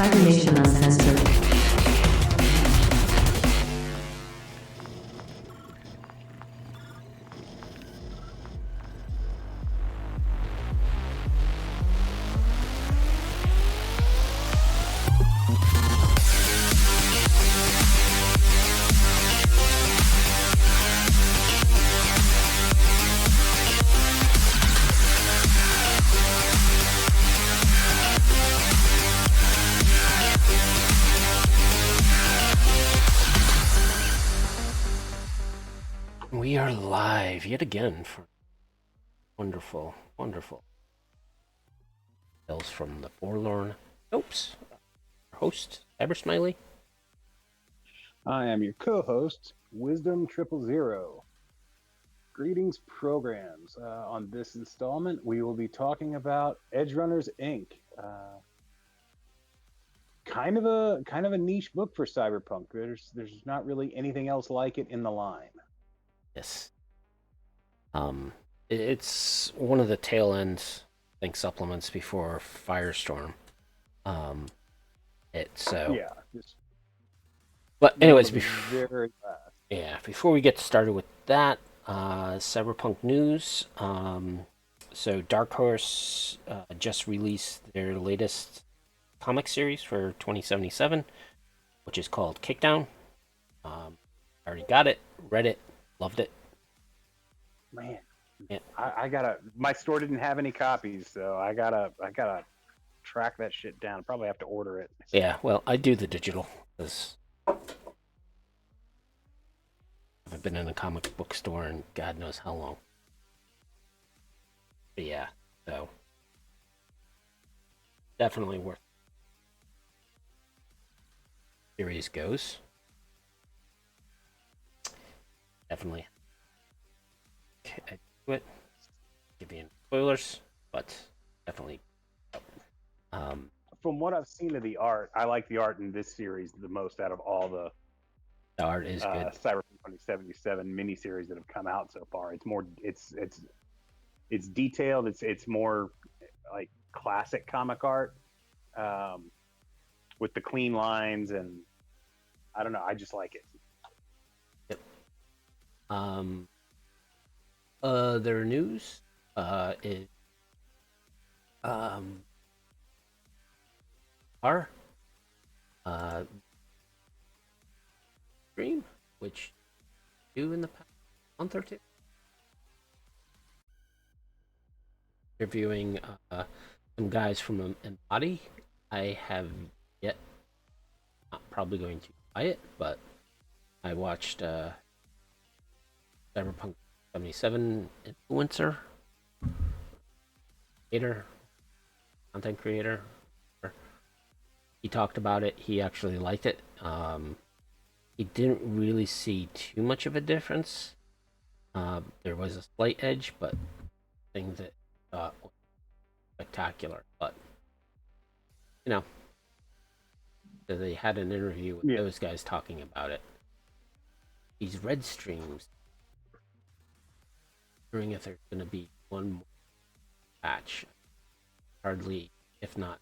Cyber Nation Uncensored. We are live yet again for wonderful tales from the Forlorn. Oops. Our host, Cybersmily. I am your co-host, Wisdom 000. Greetings, programs. On this installment, we will be talking about Edgerunners Inc. Kind of a niche book for Cyberpunk. There's not really anything else like it in the line. Yes. It's one of the tail ends, I think, supplements before Firestorm. But anyways, very fast. Yeah, before we get started with that, Cyberpunk news. So Dark Horse just released their latest comic series for 2077, which is called Kickdown. I already got it, read it, loved it. Man, yeah. I gotta. My store didn't have any copies, so I gotta track that shit down. Probably have to order it. Yeah, well, I do the digital because I've been in a comic book store in God knows how long. But yeah, so definitely worth series goes. Definitely. I do it. Give you spoilers, but definitely. From what I've seen of the art, I like the art in this series the most out of all the art is good. Cyberpunk 2077 miniseries that have come out so far. It's more, it's detailed. It's more like classic comic art, with the clean lines, and I don't know. I just like it. Yep. Their news is our stream, which do in the past month or two, interviewing some guys from Embody. I have yet, not probably going to buy it, but I watched Cyberpunk 77 influencer, content creator. He talked about it. He actually liked it. He didn't really see too much of a difference. There was a slight edge, but things that thought was spectacular. But you know, so they had an interview with those guys talking about it. These red streams, wondering if there's going to be one more patch. Hardly, if not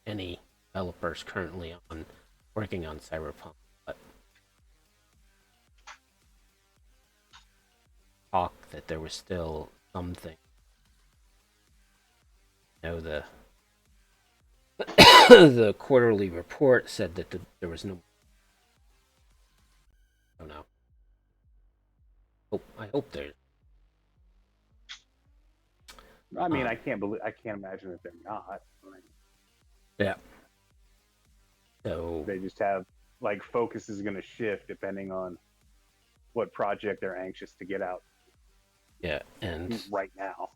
any, developers currently working on Cyberpunk, but talk that there was still something. You know, the quarterly report said that there was no. I don't know. I hope there's. I mean, I can't imagine that they're not. Yeah. So they just have, like, focus is going to shift depending on what project they're anxious to get out. Yeah, and right now,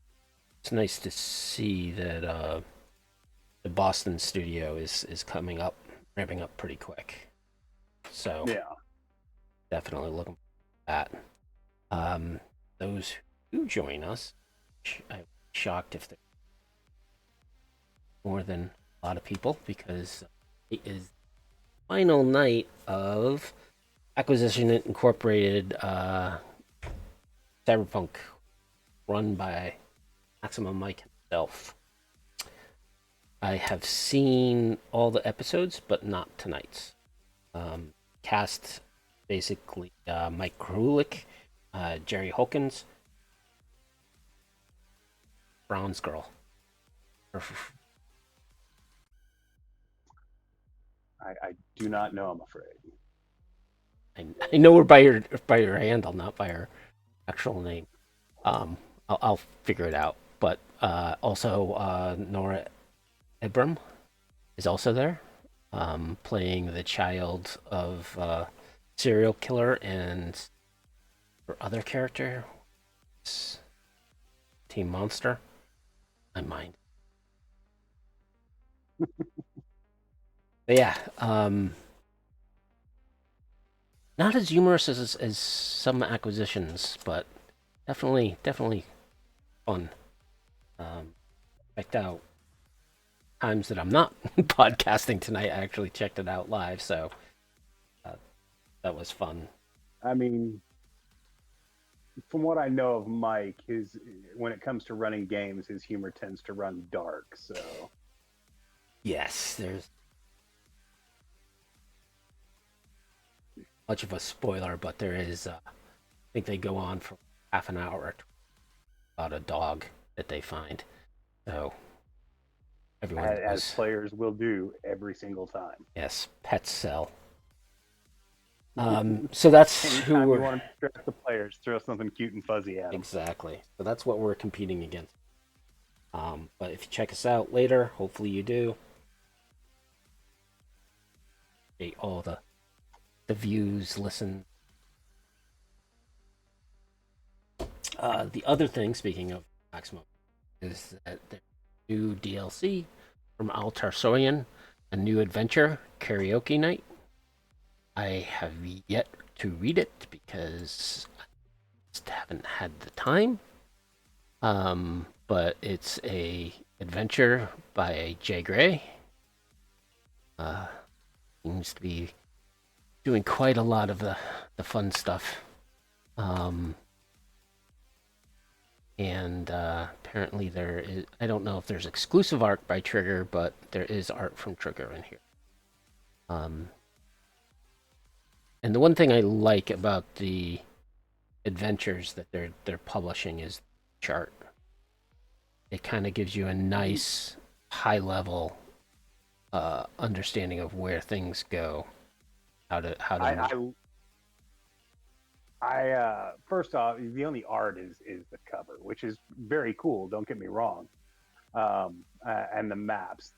it's nice to see that the Boston studio is ramping up pretty quick. So yeah, definitely looking at that. Those who join us, I'm shocked if there's more than a lot of people, because it is final night of Acquisition Incorporated Cyberpunk, run by Maximum Mike himself. I have seen all the episodes, but not tonight's. Cast basically Mike Krulik, Jerry Hawkins, Bronze Girl. I do not know, I'm afraid. I know her by her handle, not by her actual name. I'll figure it out. But also Nora Ebram is also there, playing the child of serial killer, and her other character, Team Monster. I mind. But yeah, not as humorous as some acquisitions, but definitely fun. Checked out times that I'm not podcasting tonight. I actually checked it out live, so uh, that was fun. I mean, from what I know of Mike, his when it comes to running games, his humor tends to run dark. So Yes, there's much of a spoiler, but there is. I think they go on for half an hour about a dog that they find. So everyone as knows. players will do every single time. Yes, pets sell. So that's who Anytime you we're want to distract the players, throw something cute and fuzzy at them. exactly. So that's what we're competing against. But if you check us out later, hopefully you do. All the views, listen. The other thing, speaking of Maximum, is that there's new DLC from Al Tarsoyan, a new adventure karaoke night. I have yet to read it because I just haven't had the time. But it's a adventure by Jay Gray. Seems to be doing quite a lot of the fun stuff. And apparently there is, I don't know if there's exclusive art by Trigger, but there is art from Trigger in here. And the one thing I like about the adventures that they're publishing is chart. It kind of gives you a nice high level understanding of where things go, how to First off, the only art is the cover, which is very cool. Don't get me wrong. And the maps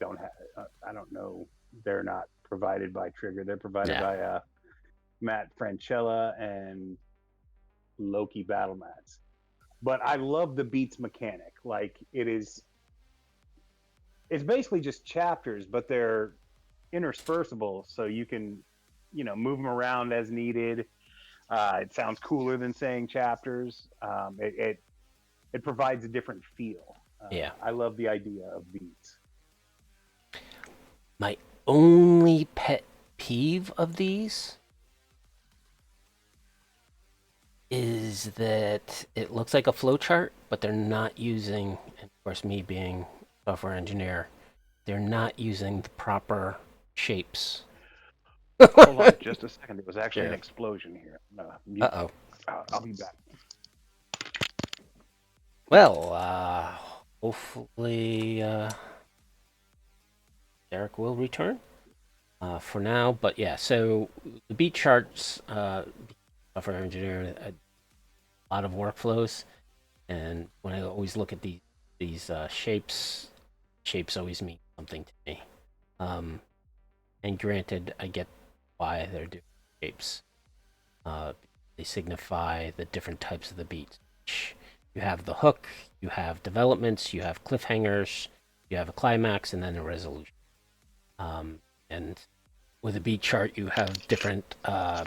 don't have. I don't know. They're not provided by Trigger. They're provided by Matt Francella and Loki Battle Mats. But I love the beats mechanic. Like it's basically just chapters, but they're interspersible, so you can, move them around as needed. It sounds cooler than saying chapters. It provides a different feel. Yeah. I love the idea of beats. My only pet peeve of these is that it looks like a flowchart, but they're not using, and of course, me being a software engineer, they're not using the proper shapes. Hold on just a second. There was actually an explosion here. Uh-oh. I'll be back. Well, hopefully Derek will return for now. But yeah, so the beat charts, software engineer, a lot of workflows, and when I always look at these shapes, shapes always mean something to me. And granted, I get why they're doing shapes. They signify the different types of the beats. You have the hook, you have developments, you have cliffhangers, you have a climax, and then a resolution. And with a beat chart, you have different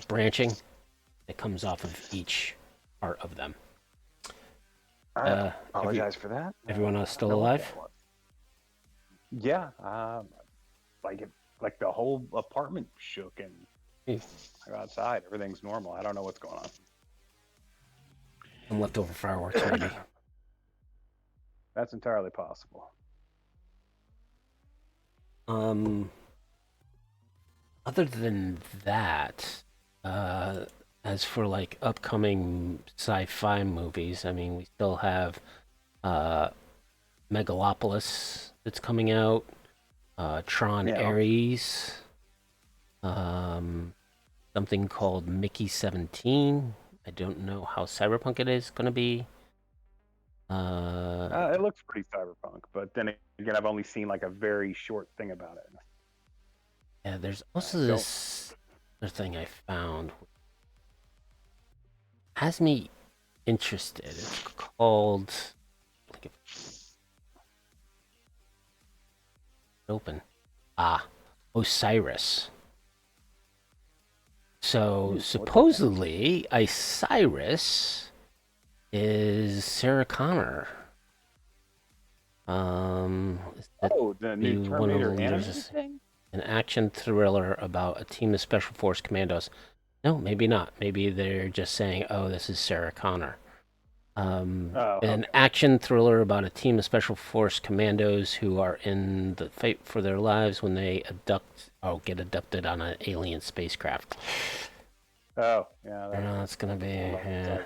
branching that comes off of each part of them. I apologize for that. Everyone else still alive? Yeah, like the whole apartment shook and I go outside. Everything's normal. I don't know what's going on. Some leftover fireworks, maybe. That's entirely possible. Um, Other than that, uh, as for like upcoming sci-fi movies, I mean, we still have uh, Megalopolis that's coming out, Tron Yeah. Ares, um, something called Mickey 17. I don't know how cyberpunk it is going to be. Uh, It looks pretty cyberpunk, but then again, I've only seen like a very short thing about it. yeah, there's also I don't. this other thing I found has me interested. It's called like it's open. Osiris. So What's that? supposedly, Osiris is Sarah Connor. Is that Oh, the new be one of the Terminator leaders anime of thing? an action thriller about a team of special force commandos? No, maybe not. Maybe they're just saying, "Oh, this is Sarah Connor." Oh, An okay. action thriller about a team of special force commandos who are in the fight for their lives when they get abducted on an alien spacecraft. Oh, yeah, I don't that's know it's gonna be. a lot of Yeah. cyber.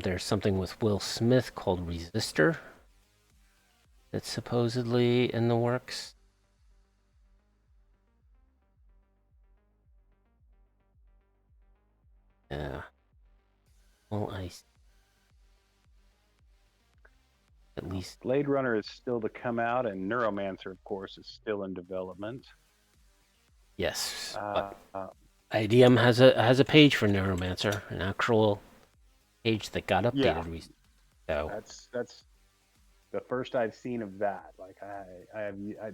There's something with Will Smith called Resistor that's supposedly in the works. Yeah. Well, at least Blade Runner is still to come out, and Neuromancer, of course, is still in development. yes, but Uh, IDM has a page for Neuromancer, an actual page that got yeah, updated recently. So that's the first I've seen of that. Like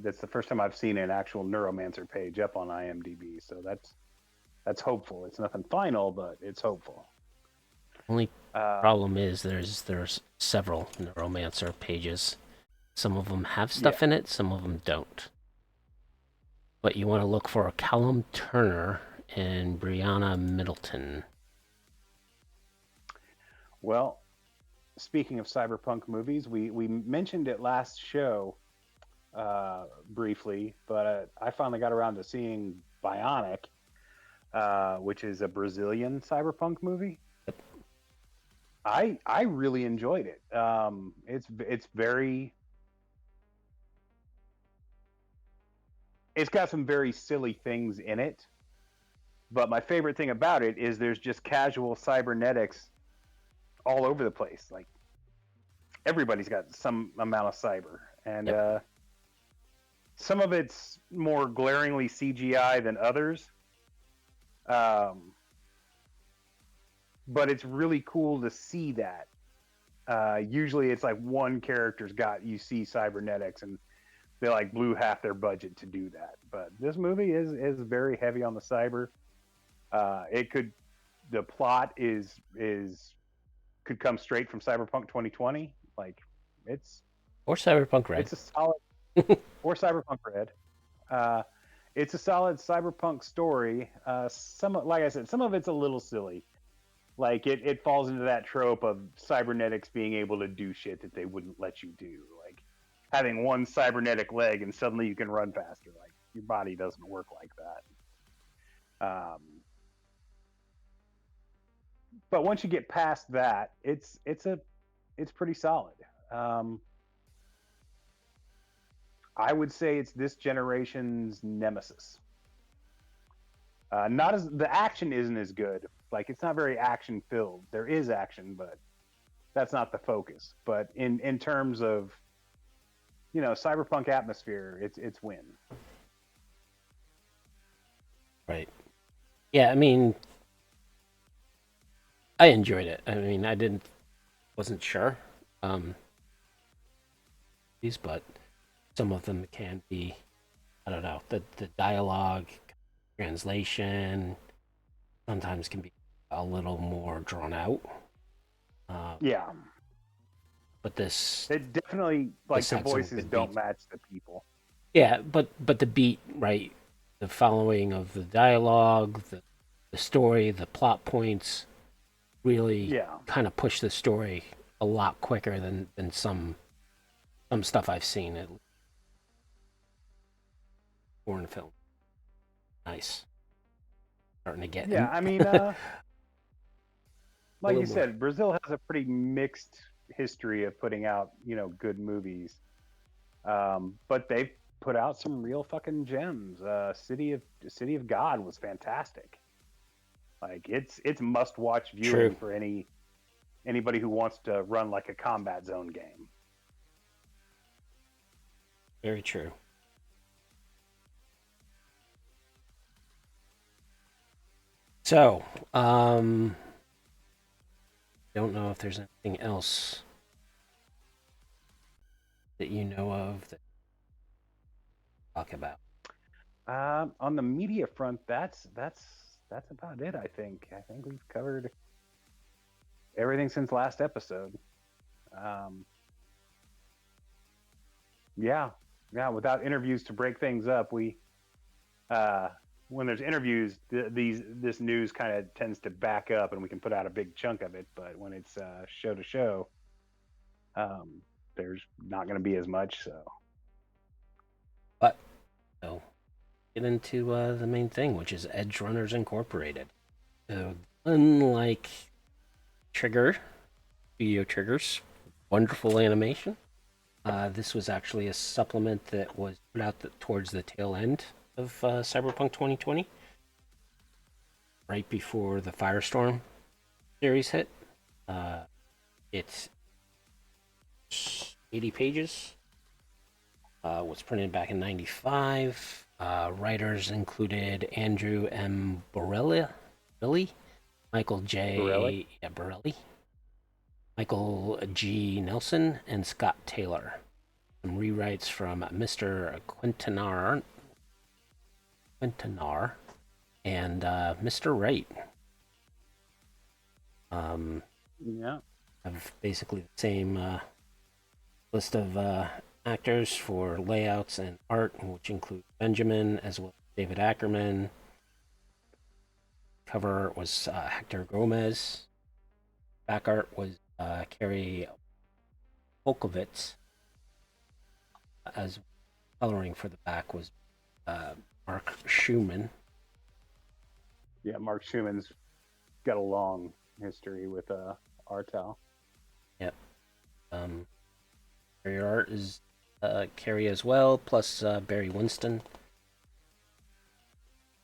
that's the first time I've seen an actual Neuromancer page up on IMDb. So that's hopeful. It's nothing final, but it's hopeful. only Uh, problem is there's several Neuromancer pages. Some of them have yeah. stuff in it, some of them don't. But you want to look for Callum Turner and Brianna Middleton. Well, speaking of cyberpunk movies, we mentioned it last show briefly, but I finally got around to seeing Bionic, which is a Brazilian cyberpunk movie. I really enjoyed it. It's very it's got some very silly things in it, but my favorite thing about it is there's just casual cybernetics all over the place. Like everybody's got some amount of cyber, and Yep. some of it's more glaringly CGI than others. Um, but it's really cool to see that. Usually, it's like one character's got you see cybernetics, and they like blew half their budget to do that. But this movie is very heavy on the cyber. It could the plot is could come straight from Cyberpunk 2020. Like it's Or Cyberpunk Red. it's a solid or Cyberpunk Red. Uh, it's a solid cyberpunk story. Some like I said, some of it's a little silly. Like it falls into that trope of cybernetics being able to do shit that they wouldn't let you do. Like having one cybernetic leg and suddenly you can run faster. Like your body doesn't work like that. But once you get past that, it's pretty solid. Um, I would say it's this generation's nemesis. Not as the action isn't as good. Like it's not very action filled. There is action, but that's not the focus. But in terms of cyberpunk atmosphere, it's win. Right. Yeah, I mean, I enjoyed it. I mean, wasn't sure. Um, but some of them can be, I don't know, the dialogue, translation sometimes can be a little more drawn out. Uh, Yeah, but it definitely this like the had some voices good don't beats. match the people. Yeah, but the beat, right? The following of the dialogue, the story, the plot points really Yeah, kind of push the story a lot quicker than some stuff I've seen. foreign film. Nice. Starting to get Yeah, I mean, a like little you more. said, Brazil has a pretty mixed history of putting out, good movies. But they've put out some real fucking gems. City of God was fantastic. Like it's must watch True. viewing for anybody who wants to run like a combat zone game. Very true. So, don't know if there's anything else that you know of that talk about. On the media front, that's about it. I think we've covered everything since last episode. Um, yeah, yeah. Without interviews to break things up, we when there's interviews, this news kind of tends to back up, and we can put out a big chunk of it. But when it's show to show, um, there's not going to be as much. So But so get into the main thing, which is Edgerunners Incorporated. So unlike Trigger, Studio Trigger's wonderful animation, this was actually a supplement that was put out towards the tail end of Cyberpunk 2020, right before the Firestorm series hit. It's 80 pages. Was printed back in '95. Writers included Andrew M. Borelli, Michael Borelli, J. Borelli, Michael G. Nelson, and Scott Taylor. Some rewrites from Mr. Quintanar and Mr. Wright. yeah, Have basically the same list of actors for layouts and art, which include Benjamin as well as David Ackerman. Cover art was Hector Gomez. Back art was Kerry Volkovitz. As coloring for the back was Mark Schumann. yeah. Mark Schumann's got a long history with Artel. Yep. Carrier art is Carrie as well, plus Barry Winston.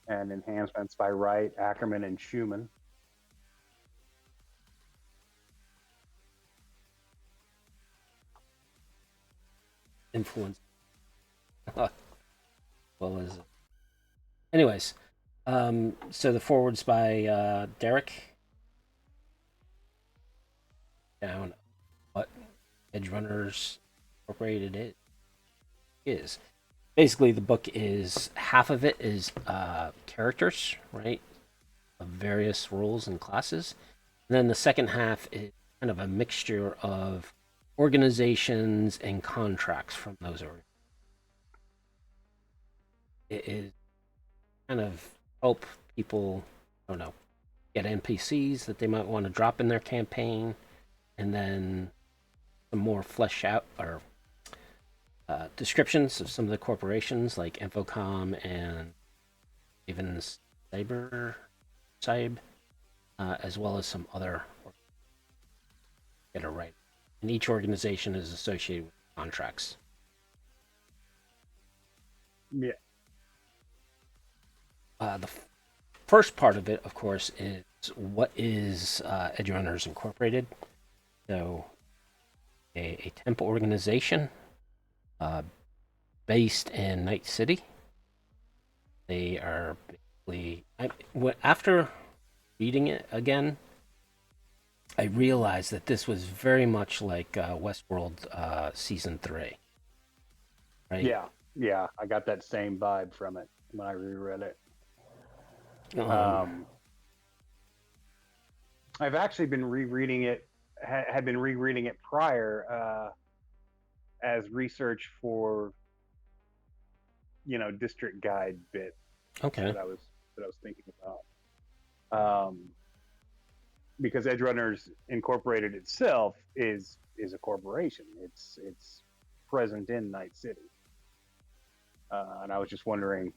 And enhancements by Wright, Ackerman, and Schumann. Influence. Well as. Anyways, so the forwards by Derek. Down what Edgerunners Incorporated is. Basically, the book is half of it is characters, right, of various roles and classes, and then the second half is kind of a mixture of organizations and contracts from those organizations. It is kind of help people, I don't know, get NPCs that they might want to drop in their campaign, and then some more flesh out or descriptions of some of the corporations like Infocom and even Cyber, as well as some other get it right. And each organization is associated with contracts. Yeah. The first part of it, of course, is what is Edgerunners Incorporated. So, a temp organization based in Night City. They are basically. After reading it again, I realized that this was very much like Westworld Season 3. Right? Yeah. Yeah. I got that same vibe from it when I reread it. I've actually been rereading it, had been rereading it prior as research for, district guide bit Okay. that I was thinking about. Because Edgerunners Incorporated itself is a corporation. It's present in Night City. and I was just wondering,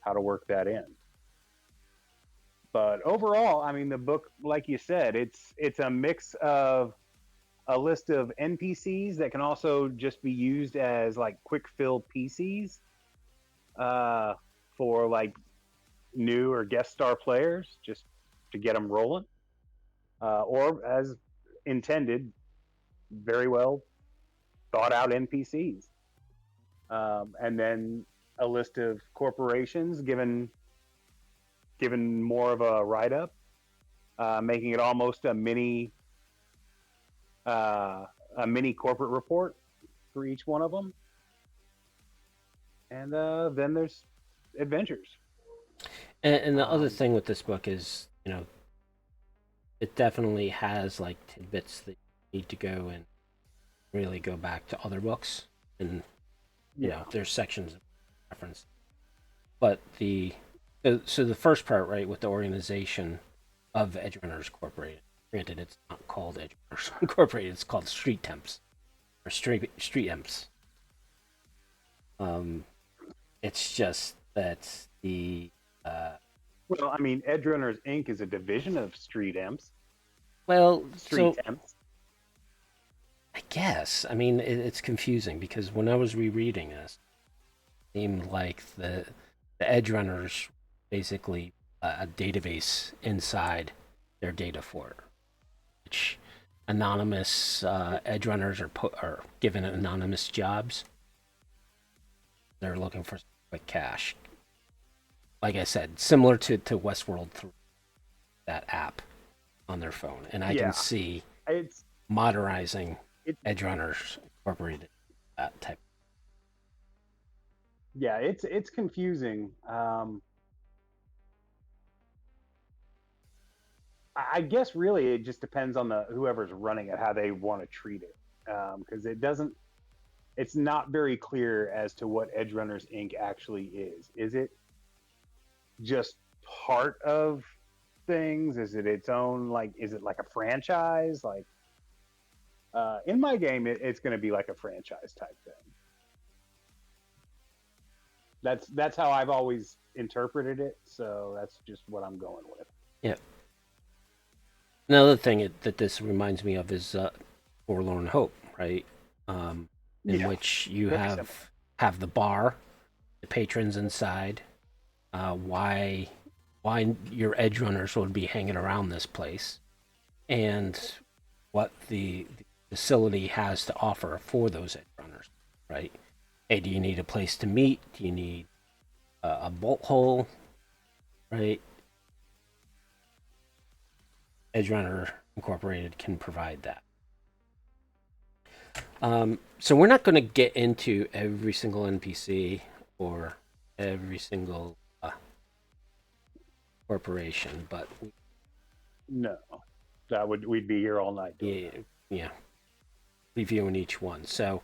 how to work that in. But overall, I mean, the book, like you said, it's a mix of a list of NPCs that can also just be used as like quick fill PCs uh, for like new or guest star players, just to get them rolling, or as intended, very well thought out NPCs, and then a list of corporations given more of a write up, making it almost uh, a mini corporate report for each one of them, and then there's adventures. And the other Um, thing with this book is, it definitely has like tidbits that you need to go and really go back to other books, and yeah, there's sections of reference. But so the first part, right, with the organization of Edgerunners Incorporated. Granted, it's not called Edgerunners Incorporated; it's called Street Temps or Street Imps. Um, it's just that uh, well, I mean, Edgerunners Inc. is a division of Street Imps, well, Street so Temps. I guess it's confusing because when I was rereading this, it seemed like the Edgerunners basically a database inside their data fort, which anonymous Edgerunners are given anonymous jobs. They're looking for quick cash. Like I said, similar to Westworld through that app on their phone, and I can Yeah, see it's modernizing it. Edgerunners Incorporated that type. Yeah, it's confusing. I guess really it just depends on the whoever's running it, how they want to treat it, because it doesn't. It's not very clear as to what Edgerunners Inc. actually is. Is it just part of things? Is it its own, like? Is it like a franchise? Like in my game, it's going to be like a franchise type thing. That's how I've always interpreted it. So that's just what I'm going with. Yeah. Another thing that this reminds me of is Forlorn Hope, right? In Yeah, which you very similar. have the bar, the patrons inside. Why your edge runners would be hanging around this place, and what the facility has to offer for those edge runners, right? Hey, do you need a place to meet? Do you need a bolt hole, right? Edge Runner Incorporated can provide that. So we're not going to get into every single NPC or every single corporation, but No, that would we'd be here all night doing yeah, that. yeah, reviewing each one. So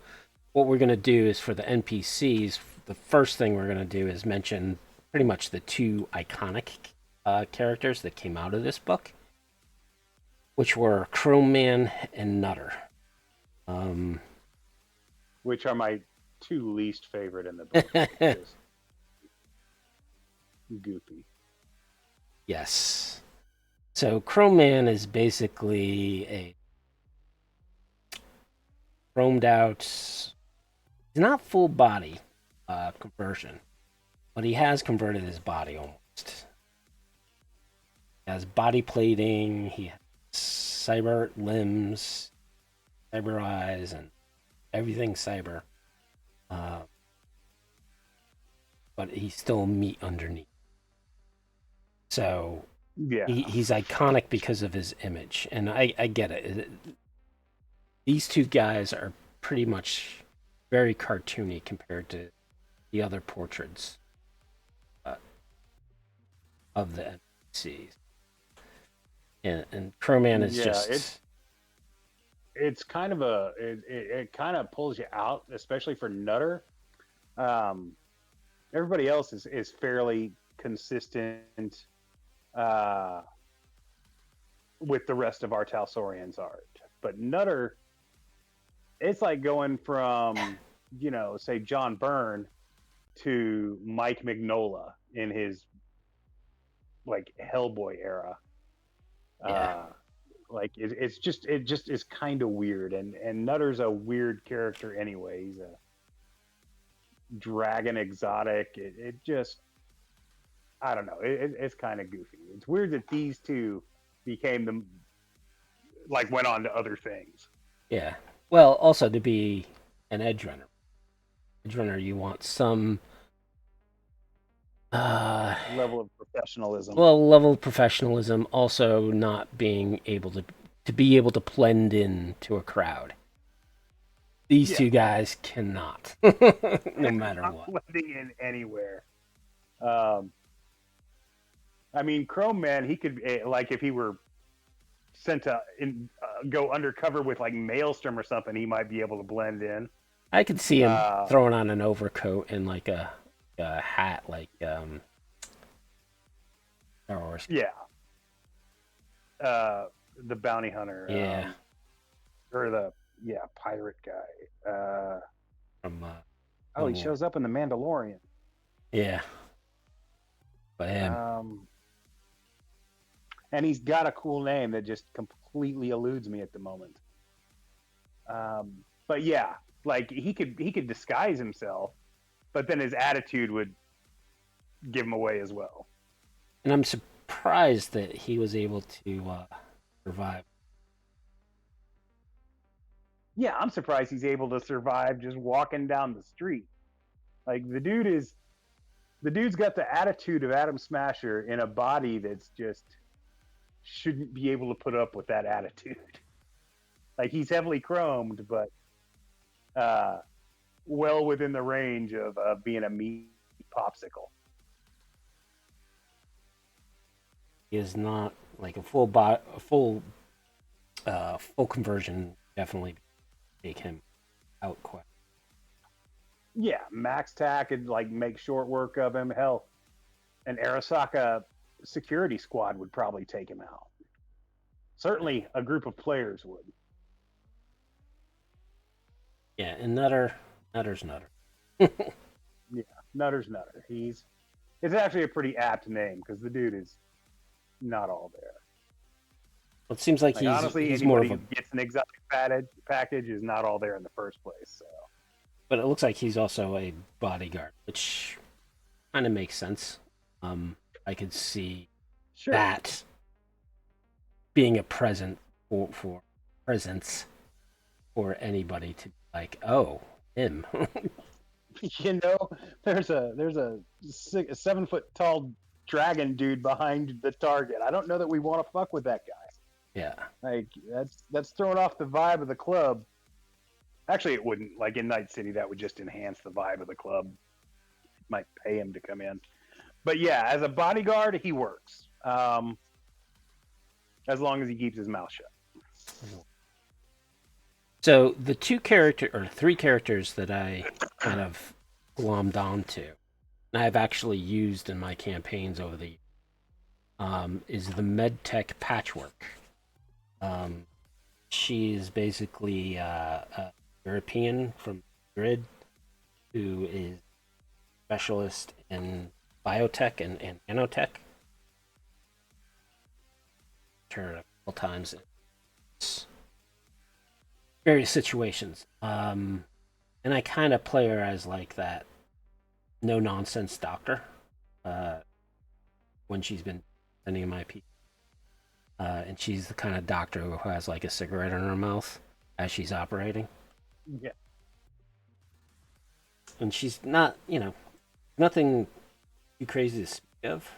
what we're going to do is for the NPCs, the first thing we're going to do is mention pretty much the two iconic characters that came out of this book, which were Chrome Man and Nutter. Um, Which are my two least favorite in the book. Just goofy. yes. So Chrome Man is basically a chromed out. He's not full body conversion, but he has converted his body almost. He has body plating. He has cyber limbs, cyber eyes, and everything cyber. Uh, but he's still meat underneath. So Yeah, he's iconic because of his image, and I get it. These two guys are pretty much very cartoony compared to the other portraits uh, of the NPCs. And Crowman is yeah. just It's kind of it kind of pulls you out, especially for Nutter. Um, Everybody else is fairly consistent uh, with the rest of our Talsorian's art, but Nutter, it's like going from say John Byrne to Mike Mignola in his like Hellboy era. Yeah. Like it just is kind of weird, and Nutter's a weird character anyway. He's a dragon exotic. It just, I don't know. It's kind of goofy. It's weird that these two became the like went on to other things. Yeah. Well, also to be an edge runner, you want some uh Level of professionalism. level of professionalism, also not being able to be able to blend in to a crowd. These Yeah, two guys cannot, no matter not what. blending in anywhere. Um, I mean, Chrome Man, he could like if he were sent to go undercover with like Maelstrom or something, he might be able to blend in. I could see him Uh, throwing on an overcoat and like a hat, like Star Wars. yeah, the bounty hunter, Yeah, or the pirate guy. from Oh, he Clone Wars. shows up in the Mandalorian. Yeah, but him. Um, and he's got a cool name that just completely eludes me at the moment. But yeah, like he could disguise himself, but then his attitude would give him away as well. And I'm surprised that he was able to survive. Yeah, I'm surprised he's able to survive just walking down the street. Like the dude's got the attitude of Adam Smasher in a body that's just shouldn't be able to put up with that attitude. Like he's heavily chromed, but well within the range of being a meat popsicle. He is not like a full conversion. Definitely take him out quick. Yeah, Max Tack could like make short work of him. Hell, an Arasaka security squad would probably take him out. Certainly, a group of players would. Yeah, and Nutter's Nutter. Yeah, Nutter's Nutter. It's actually a pretty apt name because the dude is not all there. It seems like Like honestly, he's more anybody of who a, gets an exotic package is not all there in the first place. So but it looks like he's also a bodyguard, which kind of makes sense. I could see sure. that being a present for presence for anybody to be like, oh, him. You know, there's a 7 foot tall dragon dude behind the target. I don't know that we want to fuck with that guy. Yeah. Like that's throwing off the vibe of the club. Actually, it wouldn't. Like in Night City, that would just enhance the vibe of the club. Might pay him to come in, but yeah, as a bodyguard, he works. As long as he keeps his mouth shut. So the three characters that I kind of glommed onto, and I've actually used in my campaigns over the is the MedTech Patchwork. She's basically a European from Madrid who is specialist in biotech and nanotech. Her a couple times in various situations. And I kind of play her as like that no nonsense doctor when she's been any of my people. And she's the kind of doctor who has like a cigarette in her mouth as she's operating. Yeah. And she's not, nothing too crazy to speak of.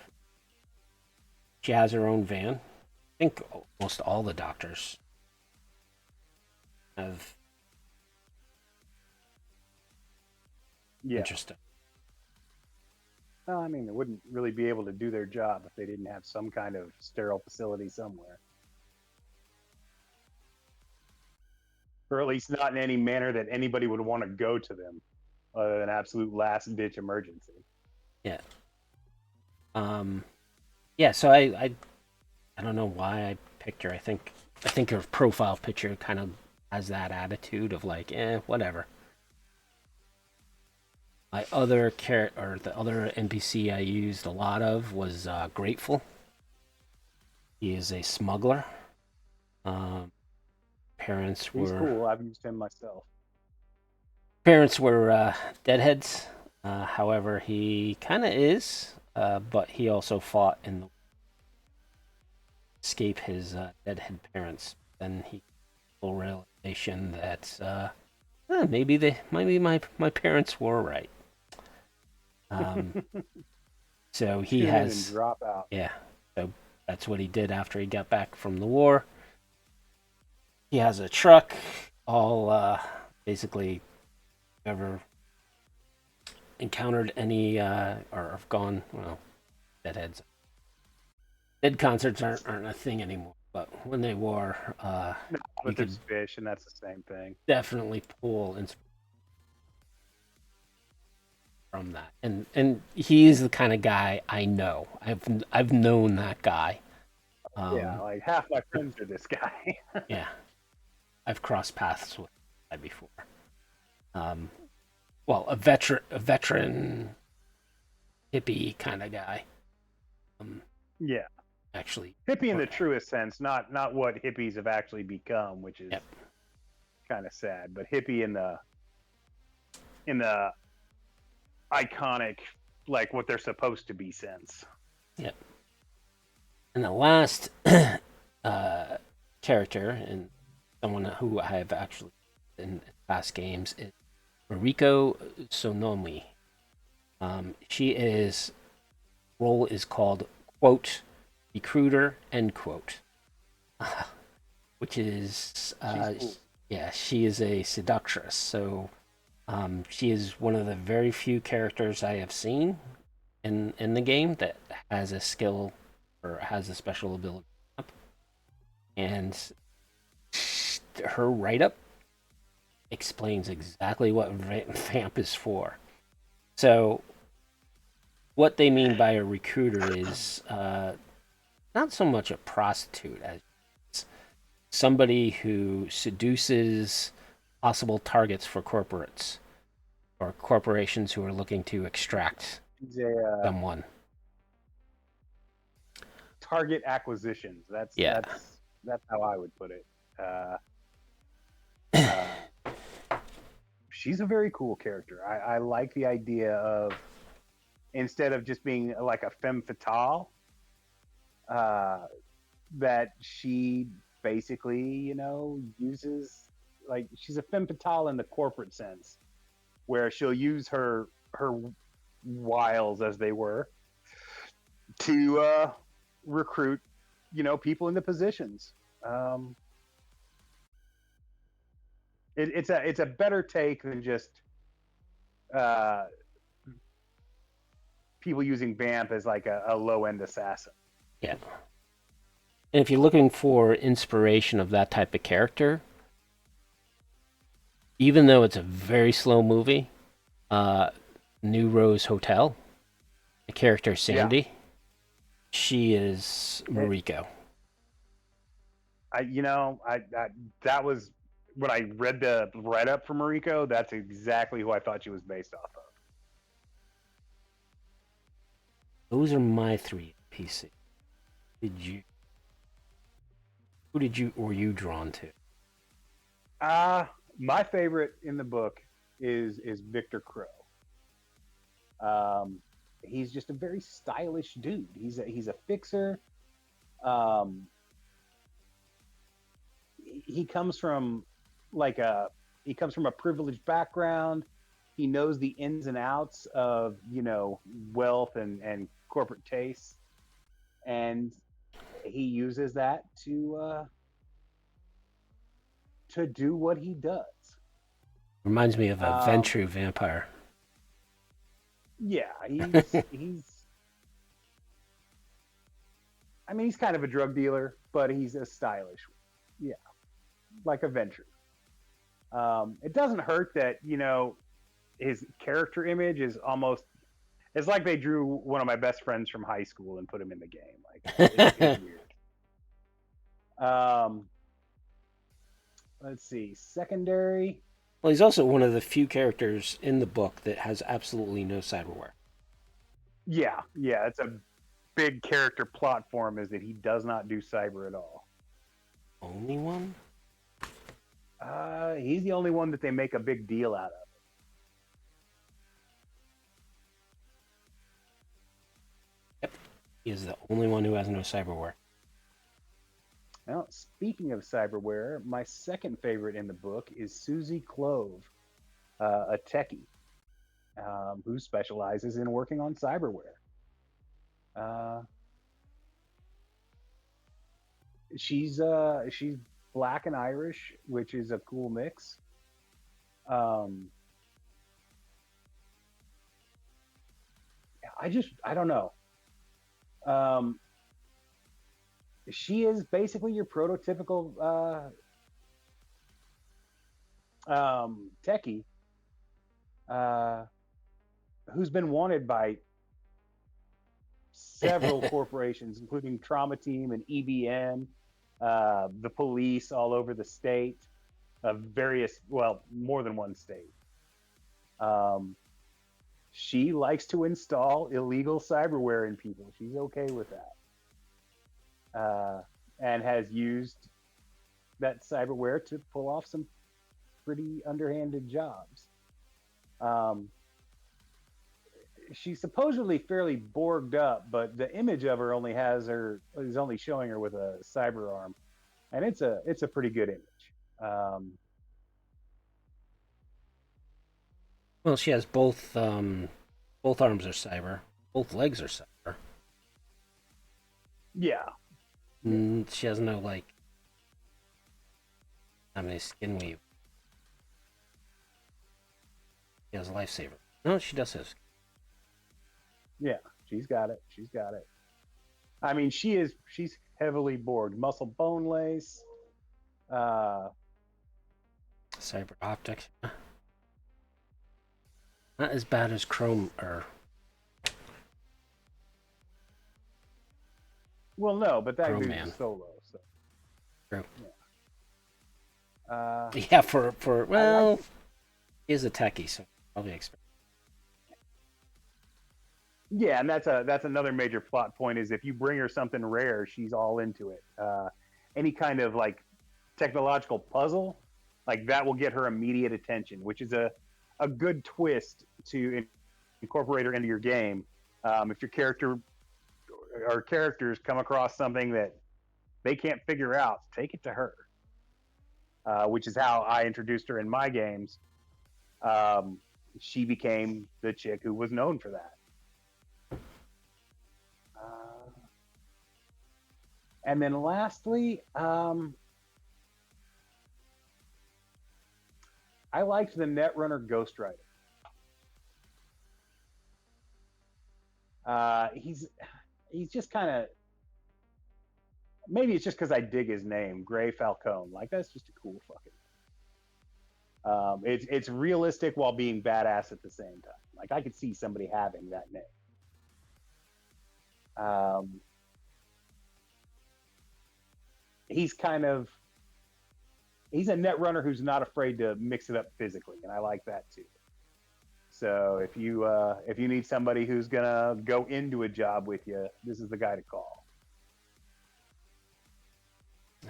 She has her own van. I think almost all the doctors have. Yeah. Interesting. Well, I mean, they wouldn't really be able to do their job if they didn't have some kind of sterile facility somewhere. Or at least not in any manner that anybody would want to go to them other than absolute last ditch emergency. Yeah. Yeah, so I don't know why I picked her. I think her profile picture kind of has that attitude of like, whatever. My other the other NPC I used a lot of was Grateful. He is a smuggler. Um, parents He's were cool. I've used him myself. parents were deadheads. However, he kind of is, but he also fought in the escape his deadhead parents. Then he full realization that maybe my parents were right. Um, so he Tune in and has drop out. yeah. So that's what he did after he got back from the war. He has a truck, all basically ever encountered any or have gone deadheads. Dead concerts aren't a thing anymore, but when they were, No, you but could there's fish, and that's the same thing. definitely pull inspiration from that. And he's the kind of guy I know. I've known that guy. Yeah, Um, like half my friends are this guy. yeah, I've crossed paths with that guy before. Um, well, a veteran hippie kind of guy. Um, Yeah, actually, hippie in the truest sense, not what hippies have actually become, which is yep, kind of sad, but hippie in the iconic, like what they're supposed to be sense. yep. And the last uh, character and someone who I have actually in past games is Mariko Sonomi. She is role is called quote recruiter end quote, which is She's cool. yeah, she is a seductress. So she is one of the very few characters I have seen in the game that has a skill or has a special ability, and her write up explains exactly what vamp is for. So what they mean by a recruiter is not so much a prostitute as somebody who seduces possible targets for corporates or corporations who are looking to extract She's a someone. target acquisitions. That's Yeah. that's that's how I would put it. Uh, uh, she's a very cool character. I like the idea of instead of just being like a femme fatale, uh, that she basically, uses like she's a femme fatale in the corporate sense, where she'll use her wiles, as they were, to recruit, people into positions. Um, it's a better take than just uh, people using Vamp as like a low end assassin. Yeah. And if you're looking for inspiration of that type of character, even though it's a very slow movie, uh, New Rose Hotel, the character Yeah, Sandy, she is it, Mariko. I that was when I read the write up for Mariko. That's exactly who I thought she was based off of. Those are my three PC. Did you? Who did you were you drawn to? My favorite in the book is Victor Crow. Um, he's just a very stylish dude. He's a fixer. Um, he comes from like a he comes from a privileged background. He knows the ins and outs of wealth and corporate tastes, and he uses that to do what he does. Reminds me of a Um, Ventru vampire. yeah, he's. I mean, he's kind of a drug dealer, but he's a stylish, yeah, like a venture. It doesn't hurt that his character image is almost. It's like they drew one of my best friends from high school and put him in the game. Like it's weird. Um, let's see, secondary. Well, he's also one of the few characters in the book that has absolutely no cyberware. Yeah, yeah, it's a big character plot for him is that he does not do cyber at all. Only one? He's the only one that they make a big deal out of. Yep. He is the only one who has no cyberware. Now, speaking of cyberware, my second favorite in the book is Susie Clove, a techie who specializes in working on cyberware. Uh, she's black and Irish, which is a cool mix. Um, I don't know. Um, she is basically your prototypical techie uh, who's been wanted by several corporations, including Trauma Team and EBN, the police all over the state, various, well, more than one state. Um, she likes to install illegal cyberware in people. She's okay with that, and has used that cyberware to pull off some pretty underhanded jobs. Um, she's supposedly fairly borged up, but the image of her is only showing her with a cyber arm, and it's a pretty good image. Well, she has both arms are cyber, both legs are cyber. Yeah, yeah, She has no like, I mean, skin weave. She has a lifesaver. No, she does have. yeah. She's got it. She's got it. I mean, she's heavily borged, muscle bone lace. Uh, Cyber optics. Not as bad as Chrome or well, no, but that Chrome dude's Man. a solo. So True. yeah. Yeah, for I well, like. he is a techie, so probably expect. Yeah, and that's another major plot point is if you bring her something rare, she's all into it. Any kind of like technological puzzle, like that will get her immediate attention, which is a good twist to incorporate her into your game. If your character or characters come across something that they can't figure out, take it to her, which is how I introduced her in my games. Um, she became the chick who was known for that. Uh, and then lastly, I liked the Netrunner Ghost Rider. He's just kind of maybe it's just because I dig his name, Gray Falcone. Like that's just a cool fucking. It's realistic while being badass at the same time. Like I could see somebody having that name. Um, he's kind of he's a net runner who's not afraid to mix it up physically, and I like that too. So if you need somebody who's gonna go into a job with you, this is the guy to call.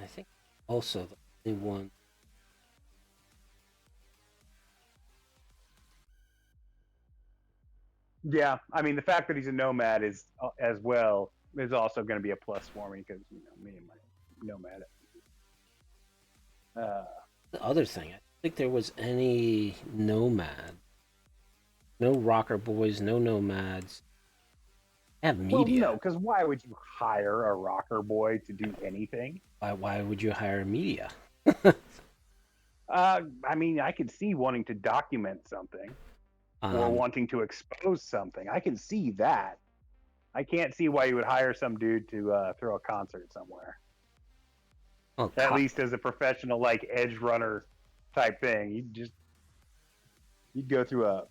I think also the only one. Yeah, I mean the fact that he's a nomad is as well is also going to be a plus for me because me and my nomad. Uh, The other thing, I don't think there was any nomad, no rocker boys, no nomads. Have well, no, media. because why would you hire a rocker boy to do anything? Why would you hire media? I mean, I could see wanting to document something or um, wanting to expose something. I can see that. I can't see why you would hire some dude to throw a concert somewhere. well, At least as a professional, like edge runner type thing, you'd go through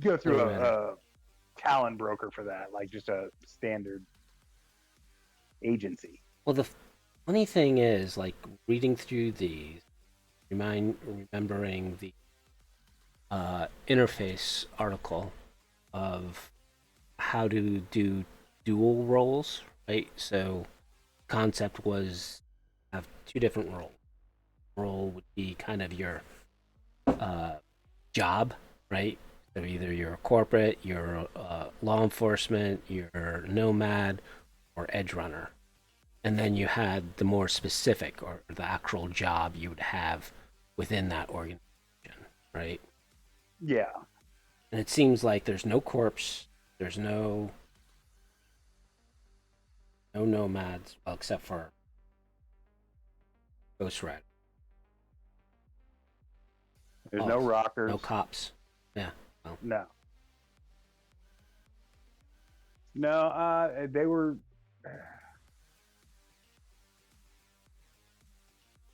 doesn't matter. a talent broker for that, like just a standard agency. Well, the funny thing is, like reading through these, remembering the interface article of how to do dual roles, right? So concept was have two different roles. Role would be kind of your uh, job, right? So either you're a corporate, you're law enforcement, you're nomad, or edge runner. And then you had the more specific or the actual job you would have within that organization, right? Yeah. And it seems like there's no corpse, there's no nomads, well, except for Ghost Red. There's Oh, no rockers. no cops. Yeah. Well, No. No, they were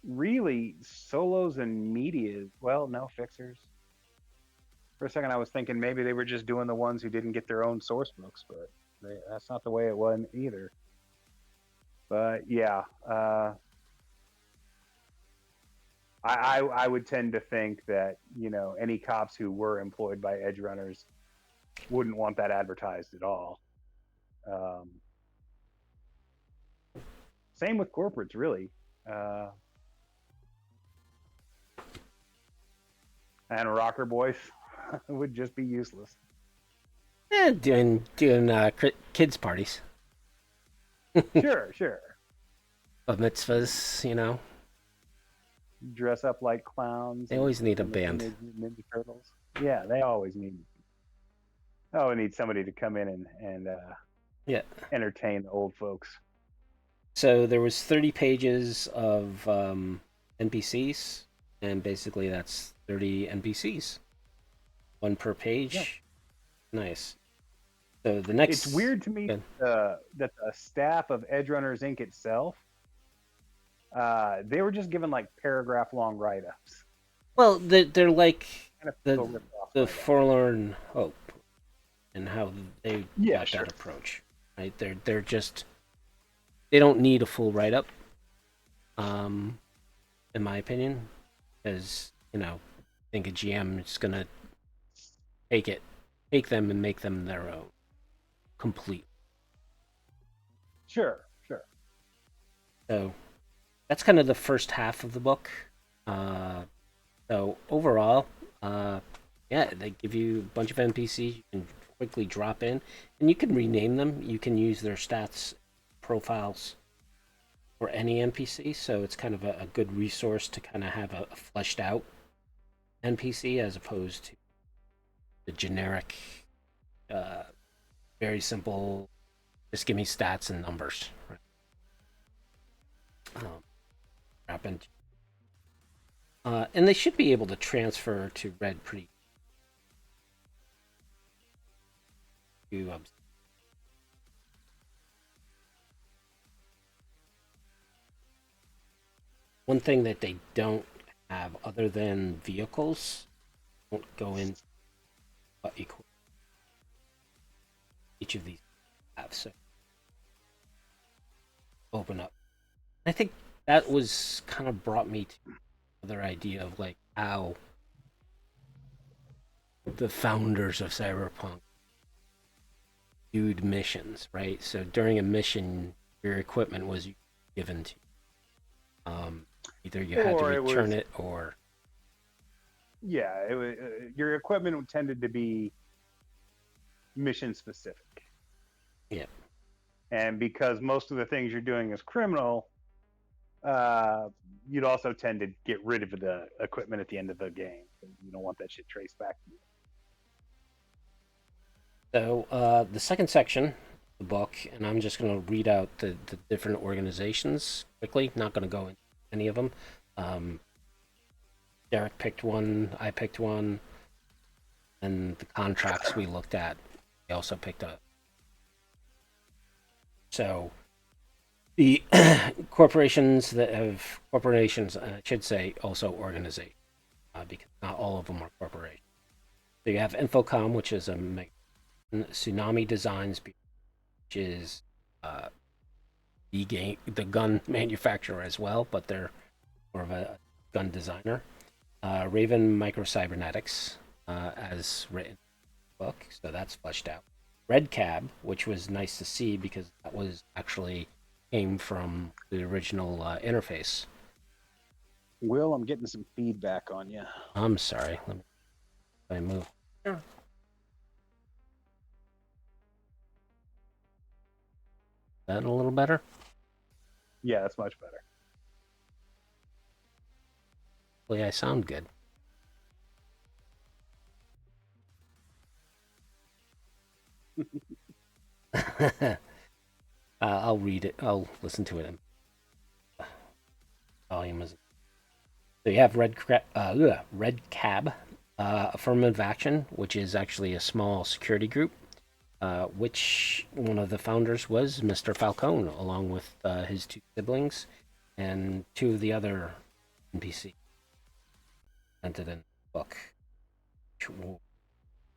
really solos and media. Well, no fixers. For a second, I was thinking maybe they were just doing the ones who didn't get their own source books, but that's not the way it went either. But yeah, I would tend to think that any cops who were employed by edge runners wouldn't want that advertised at all. Um, Same with corporates, really. Uh, and rocker boys would just be useless. yeah, doing kids parties, Sure, sure. of mitzvahs, you know. Dress up like clowns. They always need a and the band. Ninja Turtles. Yeah, they always need. Oh, need somebody to come in and Yeah. entertain the old folks. So there was 30 pages of NPCs, and basically that's 30 NPCs, one per page. Yeah. Nice. So the next. It's weird to me that the staff of Edgerunners Inc. itself, they were just given like paragraph long write ups. Well, they're like Kind the the Forlorn hope, and how they got sure. that approach. Right? They're just they don't need a full write up, in my opinion, because I think a GM is gonna take them and make them their own, complete. Sure, sure. So that's kind of the first half of the book. So overall, yeah, they give you a bunch of NPCs you can quickly drop in, and you can rename them. You can use their stats profiles for any NPC, so it's kind of a good resource to kind of have a fleshed out NPC as opposed to the generic, very simple, just give me stats and numbers. Right? Happened. And they should be able to transfer to red pretty. One thing that they don't have, other than vehicles, won't go in what each of these have. So open up. I think that was kind of brought me to another idea of like how the founders of Cyberpunk viewed missions, right? So during a mission, your equipment was given to you. Either you had to return it or. Yeah, it was, your equipment tended to be mission specific. Yeah. And because most of the things you're doing is criminal, you'd also tend to get rid of the equipment at the end of the game. You don't want that shit traced back to you. So the second section of the book, and I'm just going to read out the different organizations quickly. Not going to go into any of them. Derek picked one. I picked one. And the contracts we looked at, I also picked up. So the corporations, I should say, also organizations, because not all of them are corporations. So you have Infocom, which is a Tsunami Designs, which is the gun manufacturer as well, but they're more of a gun designer. Raven Microcybernetics, as written in the book, so that's fleshed out. Red Cab, which was nice to see because that was actually came from the original interface. Will, I'm getting some feedback on you. I'm sorry. Let me move. Sure. Is that a little better? Yeah, that's much better. Hopefully, I sound good. I'll read it. I'll listen to it. Volume is. So you have Red Cab, affirmative action, which is actually a small security group, which one of the founders was Mr. Falcone, along with his two siblings and two of the other NPC presented in the book.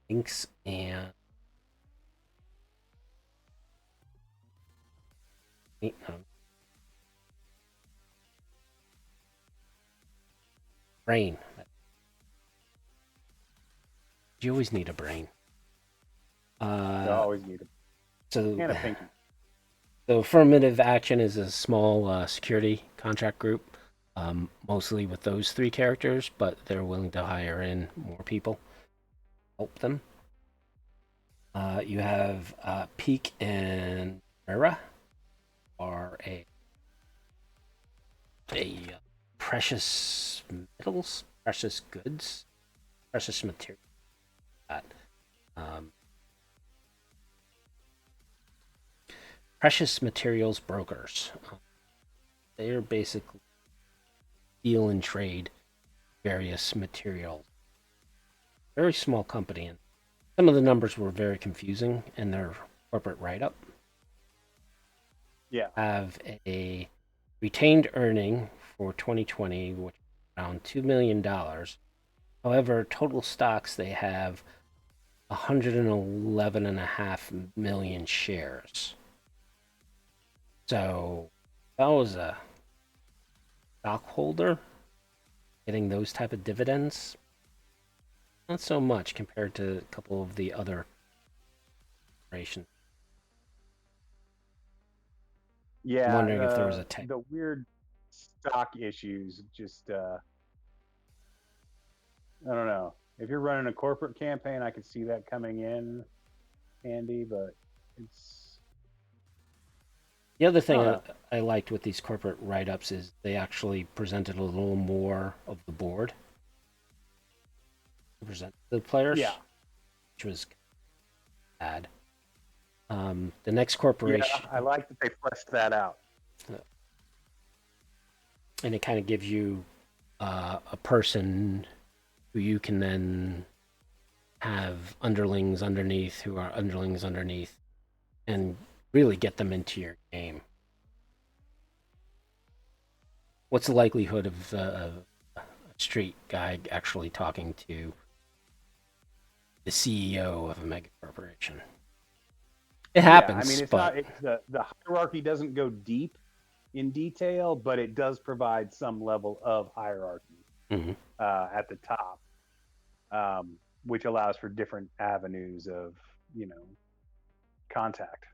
Inks and brain. You always need a brain. I always need it. So, And a pinky. so affirmative action is a small security contract group, mostly with those three characters, but they're willing to hire in more people, help them. You have Peak and Mira are a precious metals, precious goods, precious material. Um, precious materials brokers. They are basically deal and trade various materials. Very small company, and some of the numbers were very confusing in their corporate write-up. Yeah. Have a retained earning for 2020, which is around $2 million. However, total stocks they have 111.5 million shares. So that was a stockholder getting those type of dividends. Not so much compared to a couple of the other corporations. Yeah. I'm wondering if there was a the weird stock issues just I don't know. If you're running a corporate campaign, I could see that coming in handy, but it's The other thing I liked with these corporate write-ups is they actually presented a little more of the board to present to the players, yeah. which was bad. The next corporation, Yeah, I like that they fleshed that out. and it kind of gives you a person who you can then have underlings underneath who are underlings underneath and really get them into your game. What's the likelihood of a street guy actually talking to the CEO of a mega corporation? It happens. Yeah, I mean, it's but not the hierarchy doesn't go deep in detail, but it does provide some level of hierarchy Mhm. at the top, which allows for different avenues of contact.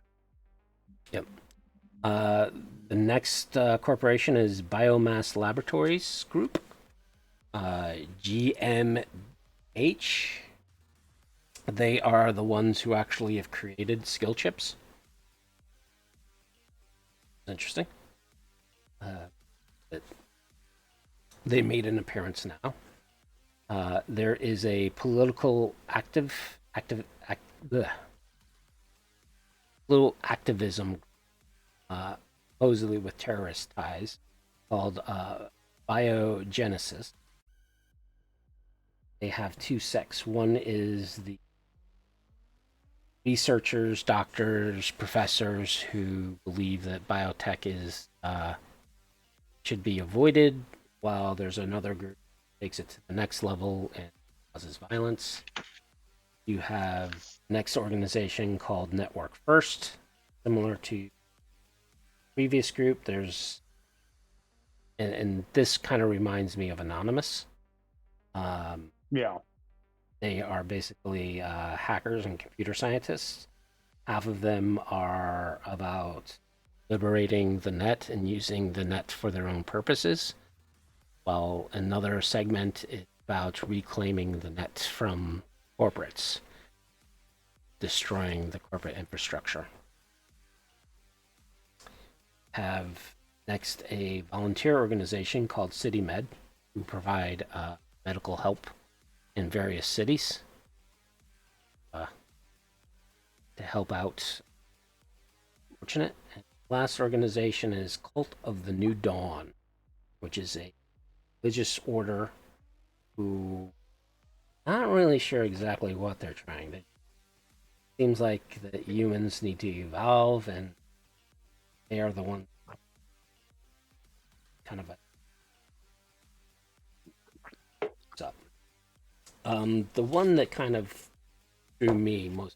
Yep. The next corporation is Biomass Laboratories Group, GMH. They are the ones who actually have created skill chips. Interesting. They made an appearance now. There is a political little activism, supposedly with terrorist ties, called Biogenesis. They have two sects. One is the researchers, doctors, professors who believe that biotech is should be avoided, while there's another group that takes it to the next level and causes violence. You have next organization called Network First, similar to previous group. There's and this kind of reminds me of Anonymous. Um, Yeah. they are basically hackers and computer scientists. Half of them are about liberating the net and using the net for their own purposes, while another segment is about reclaiming the net from corporates, destroying the corporate infrastructure. Have next a volunteer organization called CityMed, who provide medical help in various cities uh, to help out fortunate. And last organization is Cult of the New Dawn, which is a religious order who not really sure exactly what they're trying. It seems like the humans need to evolve, and they are the ones kind of what's up. The one that kind of drew me most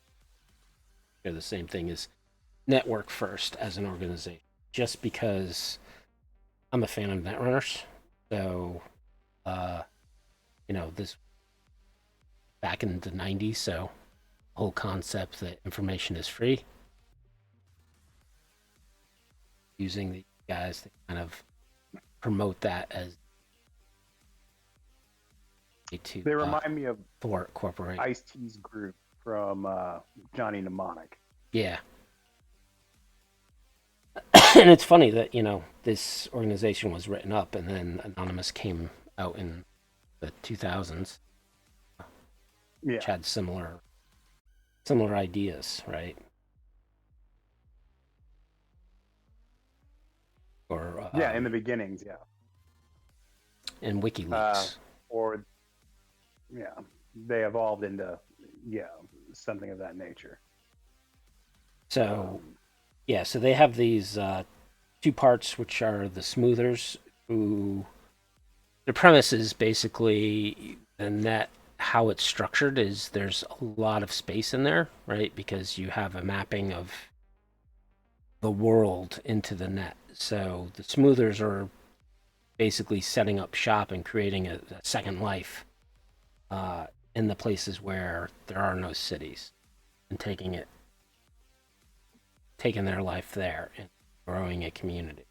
to the same thing is Network First as an organization, just because I'm a fan of Netrunners. So, uh, this back in the 90s, so the whole concept that information is free, using the guys to kind of promote that as a to They remind me of thwart corporate. Ice-T's group from Johnny Mnemonic. Yeah. And it's funny that, this organization was written up and then Anonymous came out in the 2000s, Yeah. which had similar ideas, right? Or Yeah, in the beginnings, yeah. in WikiLeaks. Or yeah, they evolved into something of that nature. So so they have these two parts, which are the smoothers, who the premise is basically the net. How it's structured is there's a lot of space in there, right? Because you have a mapping of the world into the net. So the smoothers are basically setting up shop and creating a second life in the places where there are no cities, and taking their life there and growing a community.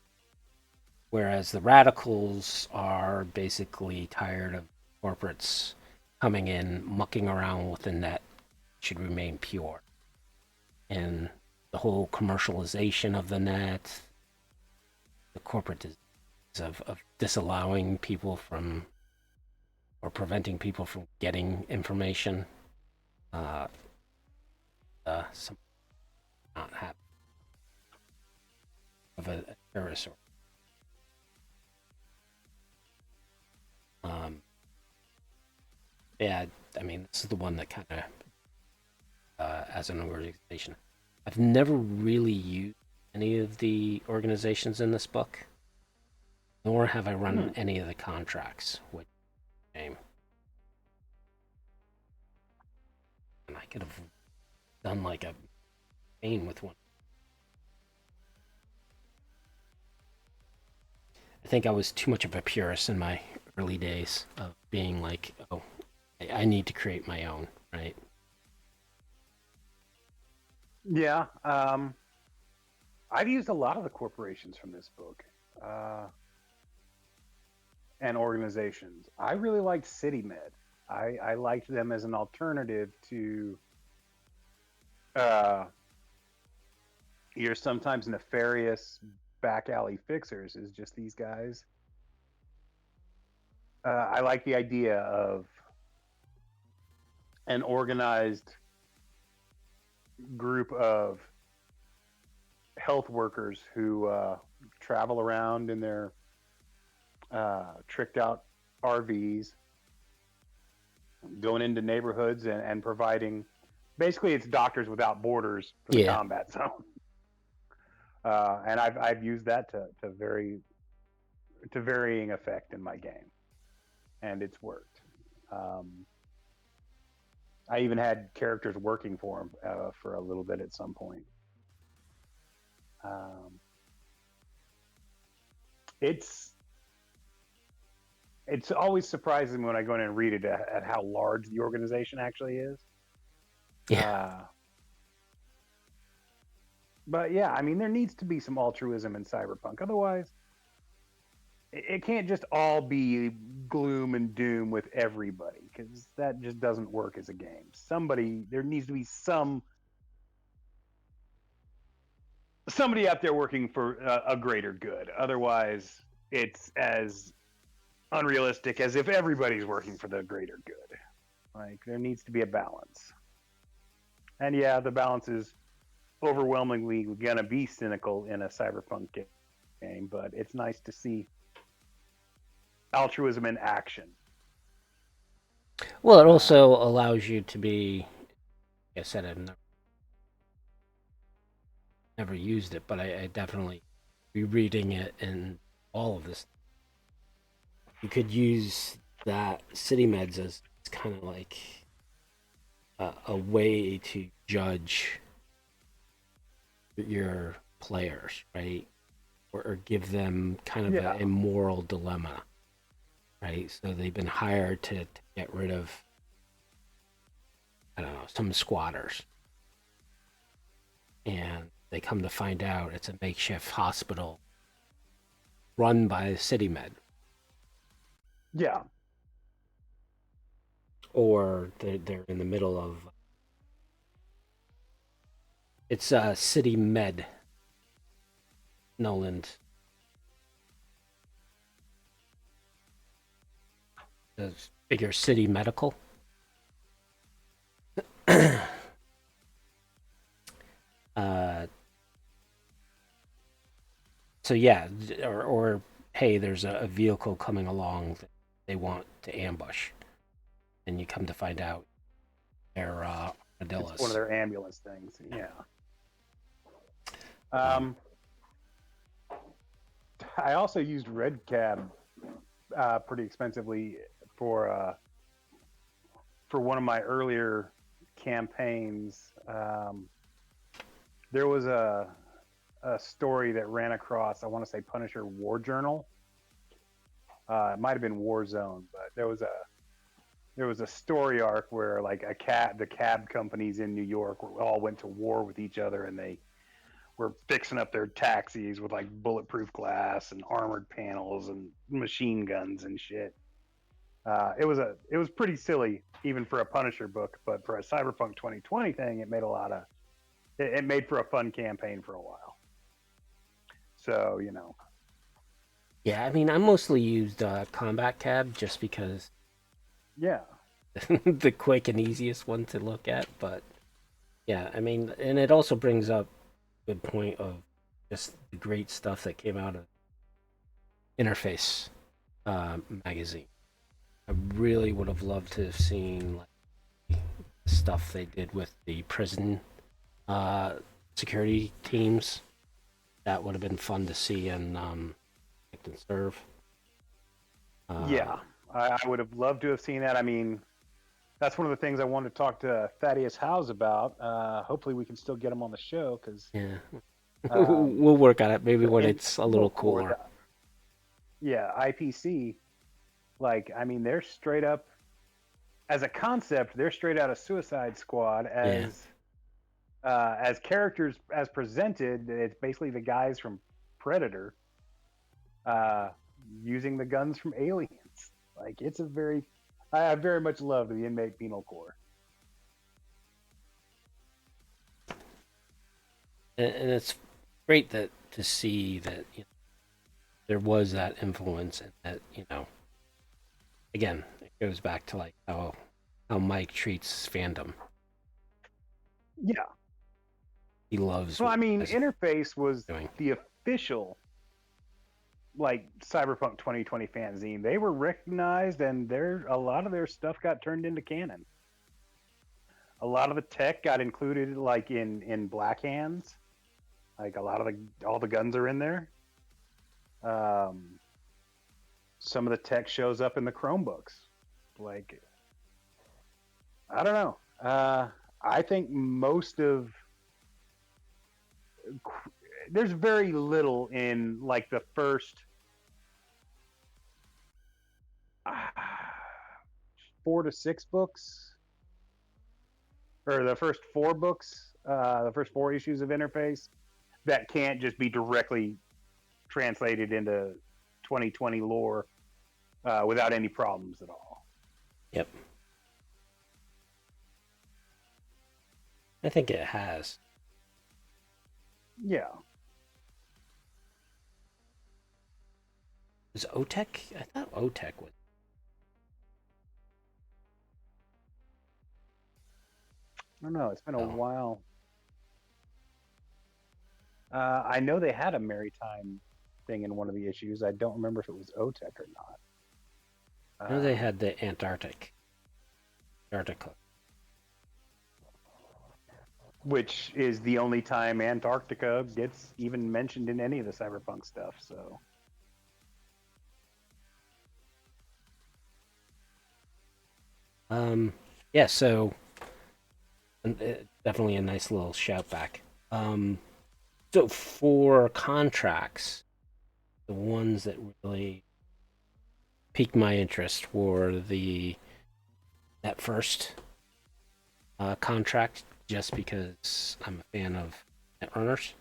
Whereas the radicals are basically tired of corporates coming in, mucking around with the net, should remain pure. And the whole commercialization of the net, the corporate disease of disallowing people from, or preventing people from getting information, some not happen of a terrorist. Yeah, I mean, this is the one that kind of, as an organization, I've never really used any of the organizations in this book, nor have I run any of the contracts with game. And I could have done like a campaign with one. I think I was too much of a purist in my early days of being like, oh, I need to create my own, right? Yeah. I've used a lot of the corporations from this book and organizations. I really liked CityMed. I liked them as an alternative to uh, your sometimes nefarious back alley fixers. Is just these guys. I like the idea of an organized group of health workers who travel around in their tricked out RVs, going into neighborhoods and providing. Basically, it's Doctors Without Borders for the combat zone. And I've used that to varying effect in my game, and it's worked. I even had characters working for him for a little bit at some point. It's it's always surprising when I go in and read it at how large the organization actually is. Yeah. Uh, but yeah, I mean, there needs to be some altruism in Cyberpunk. Otherwise, it can't just all be gloom and doom with everybody because that just doesn't work as a game. There needs to be somebody out there working for a greater good. Otherwise, it's as unrealistic as if everybody's working for the greater good. Like there needs to be a balance. And yeah, the balance is overwhelmingly gonna be cynical in a cyberpunk game, but it's nice to see altruism in action. Well, it also Um, allows you to be. Like I said, I've never used it, but I definitely rereading it and all of this. You could use that city meds as kind of like a way to judge your players, right? Or give them kind of yeah, a moral dilemma, right? So they've been hired to get rid of, I don't know, some squatters. And they come to find out it's a makeshift hospital run by City Med. yeah, Or they're in the middle of. It's City Med, Noland. The bigger City Medical. uh, so yeah, or hey, there's a vehicle coming along that they want to ambush, and you come to find out they're it's one of armadillos. their ambulance things. Yeah. Um, Um, I also used Red Cab pretty expensively for uh, for one of my earlier campaigns. There was a story that ran across, I want to say Punisher War Journal. It might have been Warzone, but there was a story arc where like the cab companies in New York all went to war with each other, and they were fixing up their taxis with like bulletproof glass and armored panels and machine guns and shit. It was pretty silly even for a Punisher book, but for a Cyberpunk 2020 thing, it made for a fun campaign for a while. So yeah, I mean, I mostly used Combat Cab just because yeah, the quick and easiest one to look at. But yeah, I mean, and it also brings up a good point of just the great stuff that came out of Interface magazine. I really would have loved to have seen like stuff they did with the prison uh, security teams. That would have been fun to see in Act and Serve. Uh, yeah. I would have loved to have seen that. I mean, that's one of the things I wanted to talk to Thaddeus Howes about. Hopefully, we can still get him on the show because yeah, um, we'll work on it. Maybe the when in it's a little Penal Core, cooler. yeah, IPC. Like, I mean, they're straight up as a concept. They're straight out of Suicide Squad Yeah, as characters as presented. It's basically the guys from Predator uh, using the guns from Aliens. Like, I very much love the inmate penal core. and it's great that to see that there was that influence and that again it goes back to like how Mike treats fandom. Yeah. He loves Well, what I mean, you guys Interface was are doing. the official like Cyberpunk 2020 fanzine. They were recognized, and a lot of their stuff got turned into canon. A lot of the tech got included, like in Black Hands. Like a lot of all the guns are in there. Um, some of the tech shows up in the Chromebooks. Like I don't know. I think most of there's very little in like the first 4 to 6 books, or the first 4 books, the first 4 issues of Interface that can't just be directly translated into 2020 lore without any problems at all. Yep. I think it has. Yeah. Was OTEC? I thought OTEC was. I don't know. It's been a Oh. while. I know they had a maritime thing in one of the issues. I don't remember if it was OTEC or not. I know they had the Antarctica. Which is the only time Antarctica gets even mentioned in any of the Cyberpunk stuff. So. Yeah, so definitely a nice little shout back. So for contracts, the ones that really piqued my interest were that first contract, just because I'm a fan of Netrunners.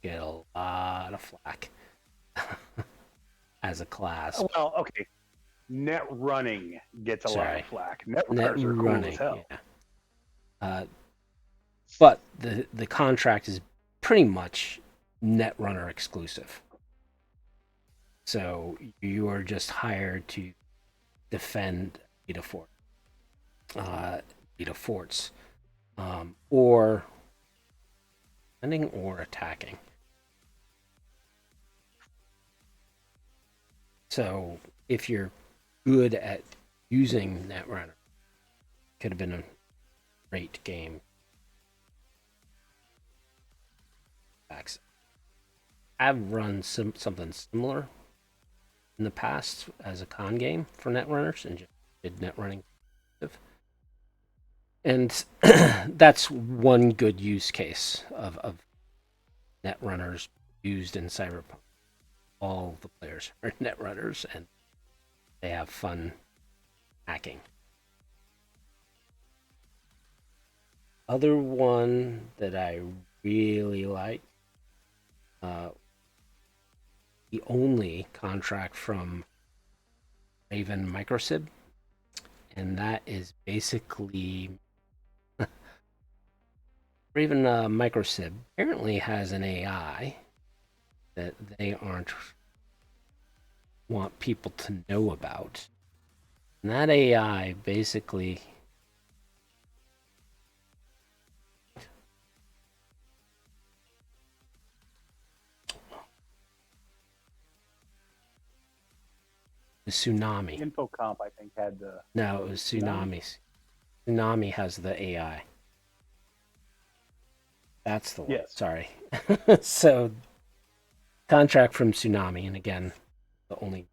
Get a lot of flack as a class. Well, okay. Net running gets a lot of flack. Net runners are cool as hell. Yeah. But the contract is pretty much Netrunner exclusive. So you are just hired to defend Beta forts, or defending or attacking. So if you're good at using Netrunner, could have been a great game. I've run something similar in the past as a con game for Netrunners and just did net running. And that's one good use case of Netrunners used in Cyberpunk. All the players are Netrunners and they have fun hacking. Other one that I really like, the only contract from Raven Microsib, and that is basically Raven Microsib apparently has an AI that they aren't want people to know about, and that AI basically the Tsunami. Infocomp, I think, had the. No, it was Tsunami. Tsunami has the AI. That's the one. Yes. Sorry. So, contract from Tsunami, and again, the only.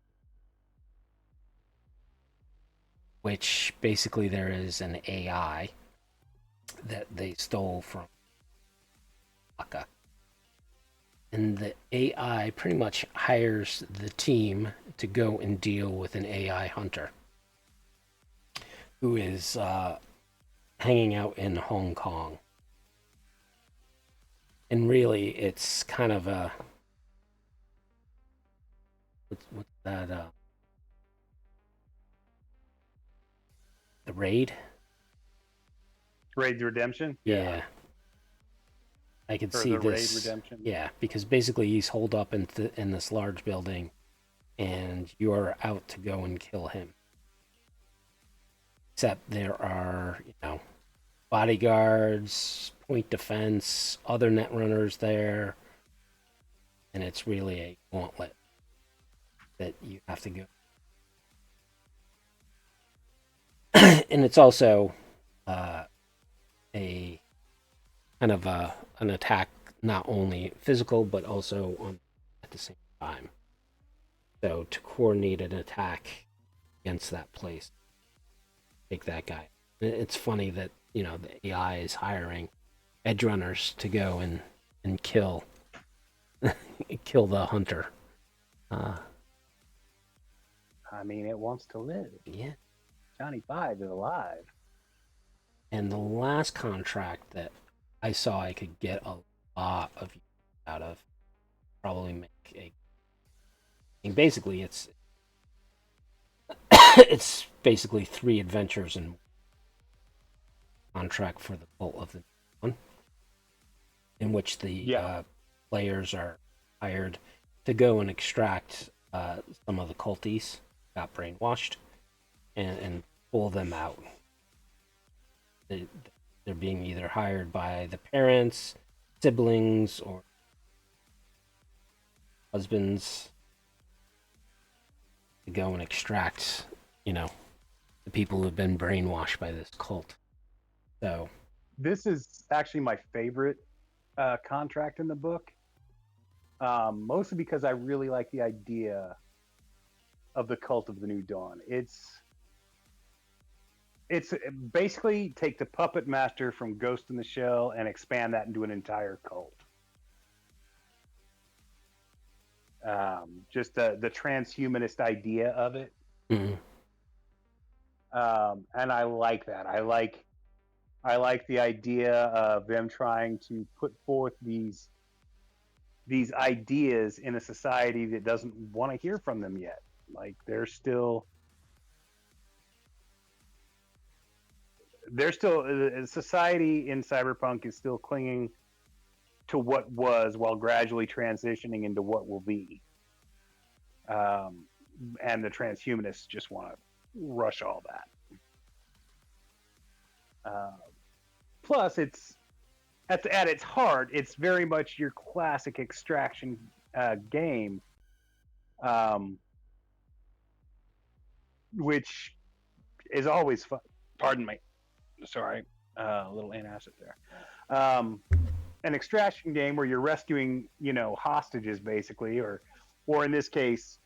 Which basically there is an AI that they stole from Aka. And the AI pretty much hires the team to go and deal with an AI hunter who is hanging out in Hong Kong. And really, it's kind of a what's that? The Raid. Raid Redemption. Yeah. I could see the this. Raid Redemption. Yeah, because basically he's holed up in this large building, and you're out to go and kill him. Except there are, bodyguards, point defense, other Netrunners there, and it's really a gauntlet that you have to go. And it's also a kind of an attack, not only physical but also at the same time. So to coordinate an attack against that place, take that guy. It's funny that the AI is hiring edgerunners to go and kill kill the hunter. I mean, it wants to live. Yeah. Johnny Five is alive. And the last contract that I saw I could get a lot of use out of, probably make a. And basically, it's it's basically 3 adventures in contract for the cult of the one, in which the Yeah. players are hired to go and extract some of the culties got brainwashed and pull them out. They, they're being either hired by the parents, siblings, or husbands to go and extract, the people who have been brainwashed by this cult. So, This is actually my favorite contract in the book, mostly because I really like the idea of the cult of the New Dawn. It's basically take the puppet master from Ghost in the Shell and expand that into an entire cult. Just the transhumanist idea of it, mm, and I like that. I like the idea of them trying to put forth these ideas in a society that doesn't want to hear from them yet. Like they're still society in Cyberpunk is still clinging to what was while gradually transitioning into what will be. And the transhumanists just want to rush all that. Plus, it's at its heart, it's very much your classic extraction game, um, which is always fun. Pardon me. Sorry, a little antacid there. An extraction game where you're rescuing, hostages basically, or in this case,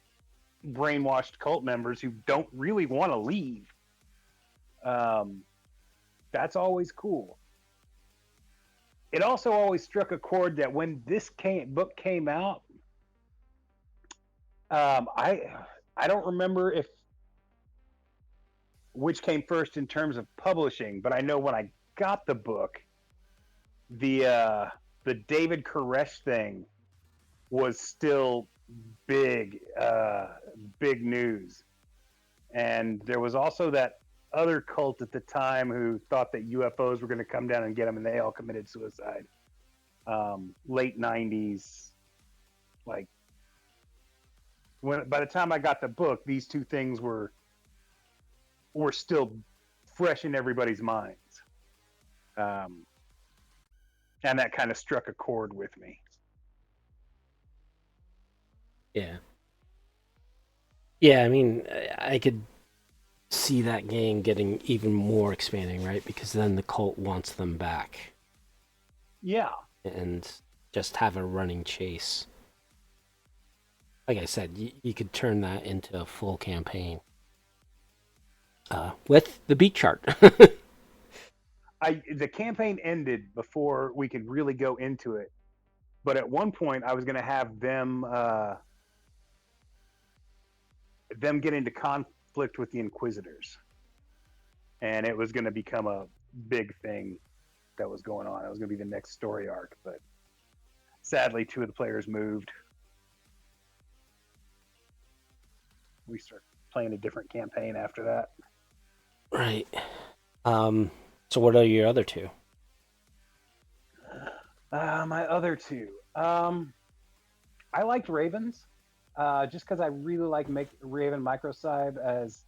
brainwashed cult members who don't really want to leave. Um, that's always cool. It also always struck a chord that when this book came out, I don't remember if which came first in terms of publishing, but I know when I got the book, the David Koresh thing was still big news, and there was also that other cult at the time who thought that UFOs were going to come down and get them, and they all committed suicide. Late '90s, like by the time I got the book, these two things were still fresh in everybody's minds, and that kind of struck a chord with me. yeah. Yeah, I mean, I could see that game getting even more expanding, right? Because then the cult wants them back Yeah, and just have a running chase. Like I said, you could turn that into a full campaign with the beat chart. the campaign ended before we could really go into it, but at one point I was going to have them get into conflict with the Inquisitors, and it was going to become a big thing that was going on. It was going to be the next story arc, but sadly, 2 of the players moved. We started playing a different campaign after that. Right. So what are your other 2? My other 2. I liked Ravens, just because I really like Raven Microcybe as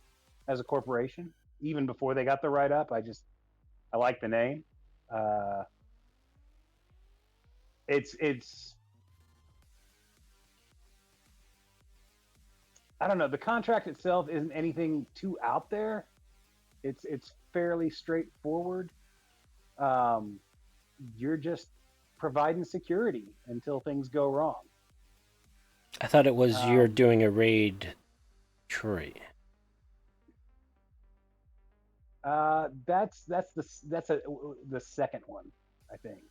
a corporation. Even before they got the write up, I like the name. Uh, it's I don't know. The contract itself isn't anything too out there. It's fairly straightforward. Um, you're just providing security until things go wrong. I thought it was you're Um, doing a raid Detroit. the second one, I think,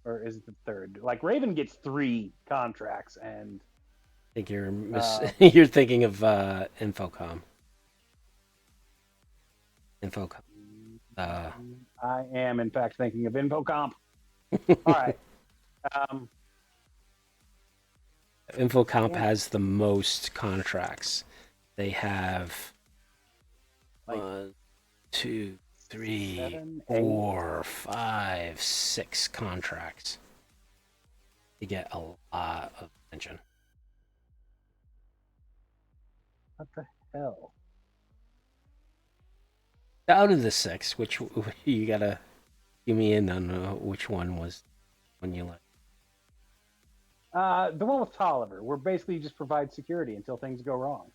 or is it the third? Like Raven gets 3 contracts, and think you're Uh, you're thinking of Infocom. Infocom. Uh, I am, in fact, thinking of InfoComp. All right. Um, Infocomp Can't has the most contracts. They have like 1, 2, 3, 7, 8. 4, 5, 6 contracts. You get a lot of attention. What the hell? Out of the 6, which you gotta give me in on which one was one you like. The one with Tolliver, where basically you just provide security until things go wrong.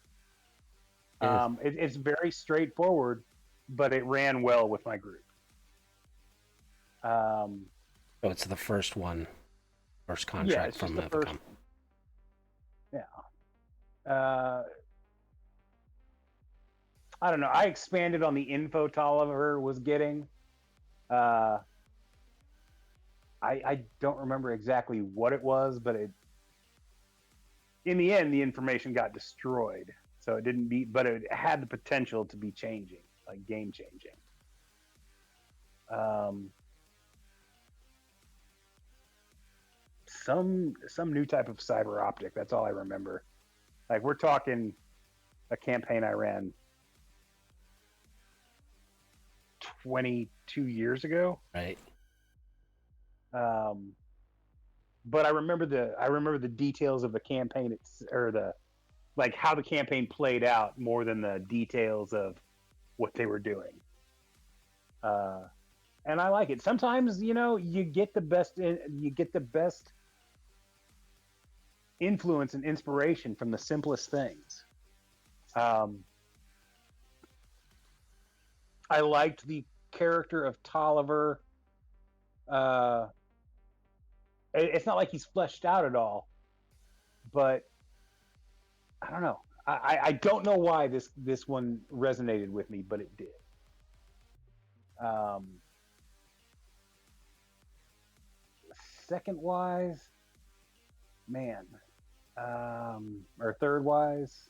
Yeah. It's very straightforward, but it ran well with my group. Um, So it's the first one, first yeah, contract it's just from the first Infocom. one. Yeah. I don't know. I expanded on the info Tolliver was getting. Uh, I don't remember exactly what it was, but in the end the information got destroyed. So it didn't be, but it had the potential to be changing, like game changing. Um, some new type of cyber optic. That's all I remember. Like we're talking a campaign I ran 22 years ago. Right. Um, but I remember the details of the campaign, or the like how the campaign played out more than the details of what they were doing. Uh, and I like it. Sometimes you get the best influence and inspiration from the simplest things. Um, I liked the character of Tolliver. Uh, it's not like he's fleshed out at all, but I don't know. I don't know why this one resonated with me, but it did. Um, Second wise, man, or third wise,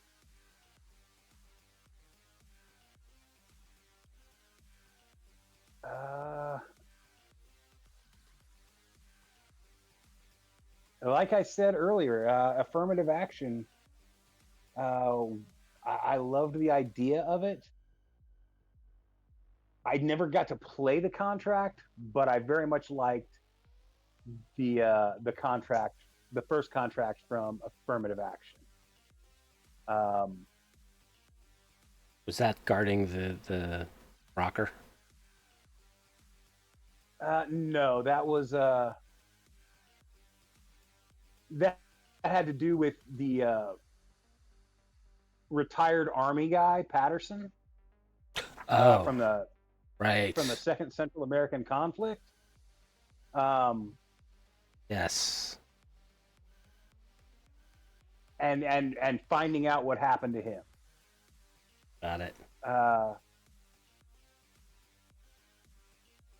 uh, like I said earlier, affirmative action. Uh, I loved the idea of it. I never got to play the contract, but I very much liked the contract, the first contract from affirmative action. Um, Was that guarding the rocker? no, that had to do with the retired army guy Patterson, uh, Oh, from the from the right. Second Central American conflict. Um, Yes. and finding out what happened to him. Got it. Uh,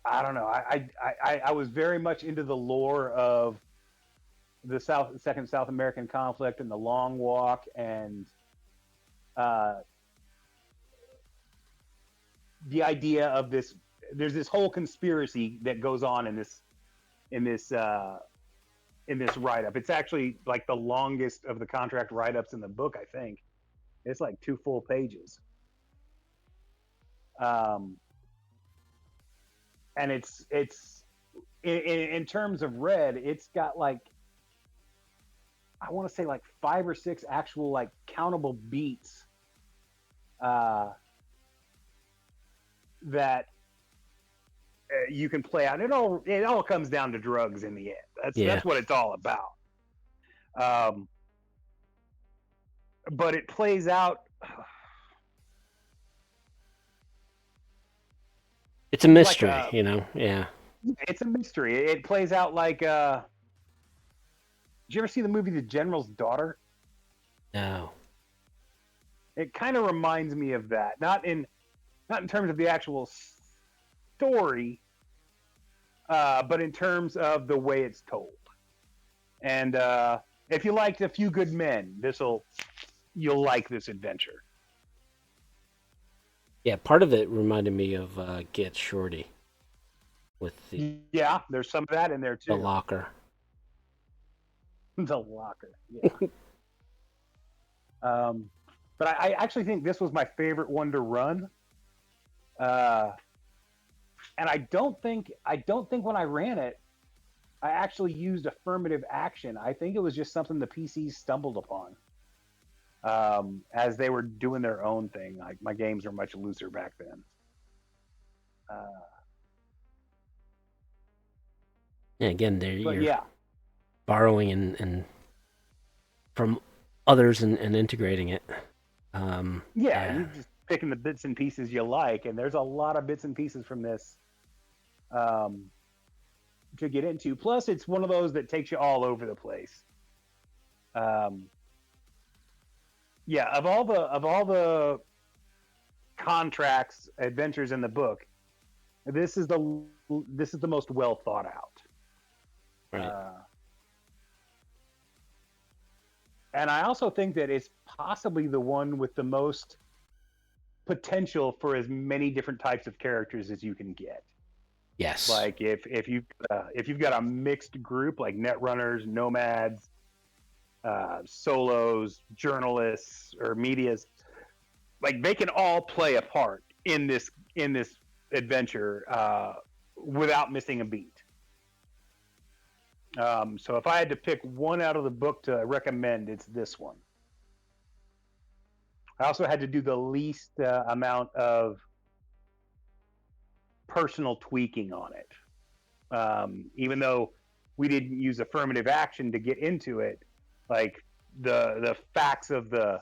I don't know. I was very much into the lore of the Second South American conflict and the Long Walk, and uh, the idea of this. There's this whole conspiracy that goes on in this uh, in this write up. It's actually like the longest of the contract write ups in the book. I think it's like 2 full pages. Um, and it's in terms of red, it's got like, I want to say like 5 or 6 actual like countable beats uh, that you can play out. It all comes down to drugs in the end. Yeah. That's what it's all about. Um, but it plays out It's a like mystery, a you know? Yeah. it's a mystery. It plays out like did you ever see the movie The General's Daughter? No. It kind of reminds me of that. Not in terms of the actual story, but in terms of the way it's told. And If you liked A Few Good Men, you'll like this adventure. Yeah, part of it reminded me of Get Shorty with Yeah, there's some of that in there the too. locker. The locker. Yeah. Um, but I actually think this was my favorite one to run. Uh, and I don't think when I ran it, I actually used affirmative action. I think it was just something the PCs stumbled upon as they were doing their own thing. Like my games were much looser back then. Uh, Yeah, again, but you're yeah, borrowing and from others and integrating it. yeah, Yeah. you just picking the bits and pieces you like, and there's a lot of bits and pieces from this um, to get into. Plus, it's one of those that takes you all over the place. Um, yeah, of all the contracts adventures in the book, this is the most well thought out. Right. Uh, and I also think that it's possibly the one with the most potential for as many different types of characters as you can get. Yes. Like if you've got a mixed group like netrunners, nomads, solos, journalists, or medias, like they can all play a part in this adventure without missing a beat. So if I had to pick one out of the book to recommend, it's this one. I also had to do the least amount of personal tweaking on it. Even though we didn't use affirmative action to get into it, like the facts of the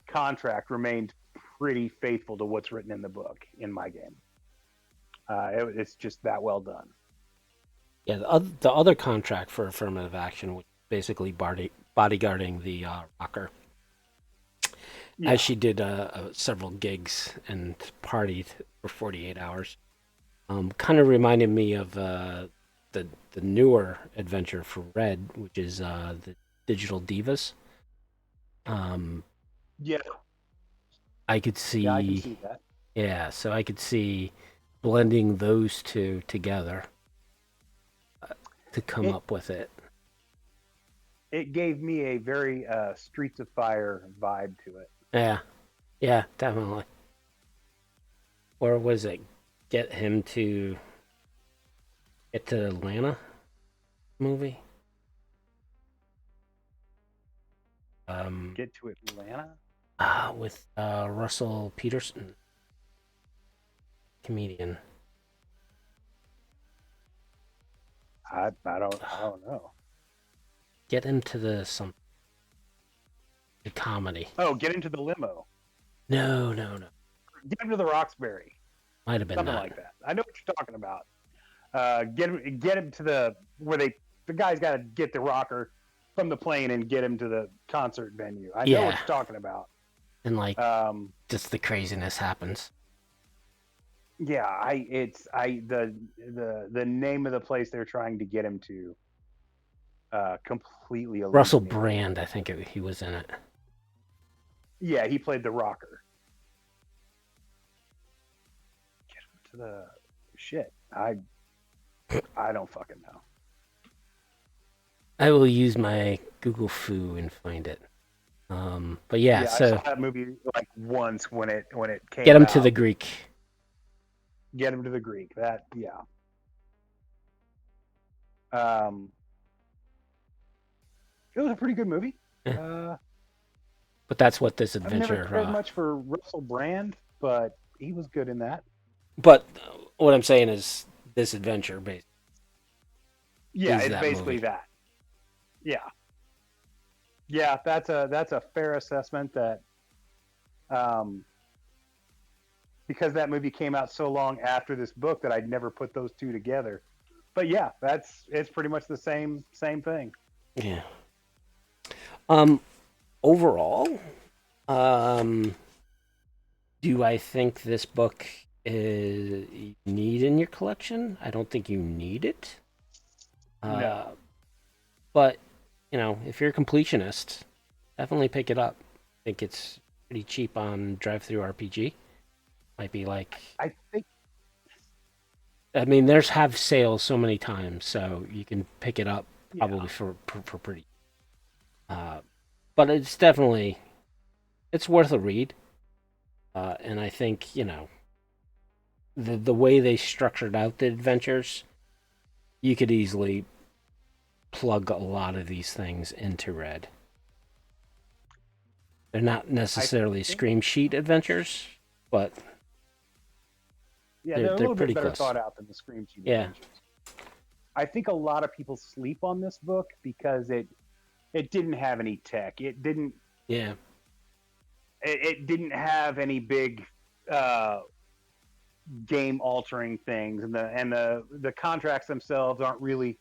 contract remained pretty faithful to what's written in the book in my game. It's just that well done. Yeah, the other contract for affirmative action was basically bodyguarding the rocker, as Yeah, she did several gigs and partied for 48 hours. Kind of reminded me of the newer adventure for Red, which is the Digital Divas. Um, yeah, I could yeah. I can see, see that. yeah, so I could see blending those two together to come It up with it. it gave me a very Streets of Fire vibe to it. Yeah, yeah, definitely. Or was it get him to get to Atlanta movie? Um, Get to Atlanta. with Russell Peterson, comedian. I don't know. Get him to the comedy. Oh, get into the limo. No, no, no. Get him to the Roxbury. Might have been Something that. like that. I know what you're talking about. Get him to the where the guy's got to get the rocker from the plane and get him to the concert venue. I know what Yeah, you're talking about. and like Um, just the craziness happens. yeah, the name of the place they're trying to get him to completely Russell eludes me right Brand, I now. think he was in it. Yeah, he played the rocker. Get him to the shit. I don't fucking know. I will use my Google Foo and find it. But yeah, Yeah, I saw so that movie like once when it get came him to the out. Greek. Get him to the Greek. That yeah. Um, it was a pretty good movie. Yeah. Uh, But that's what this I've never adventure. cared much for Russell Brand, but he was good in that. But what I'm saying is this adventure Yeah, is it's that basically movie. that. Yeah, yeah, that's a fair assessment. That um, because that movie came out so long after this book that I'd never put those two together. But yeah, it's pretty much the same thing. Yeah. Um. Overall, um, do I think this book is you need in your collection? I don't think you need it. No, Uh, but if you're a completionist, definitely pick it up. I think it's pretty cheap on Drive-Through RPG. Might be like, I think, I mean, there's have sales so many times, so you can pick it up yeah, probably for pretty. Uh, but it's worth a read. And I think the way they structured out the adventures, you could easily plug a lot of these things into Red. They're not I necessarily think, scream sheet adventures, but yeah, they're they're a they're little bit pretty better close. thought out than the Scream Team Yeah, Adventures. I think a lot of people sleep on this book because it didn't have any tech. yeah, It didn't have any big uh, game altering things, and the contracts themselves aren't really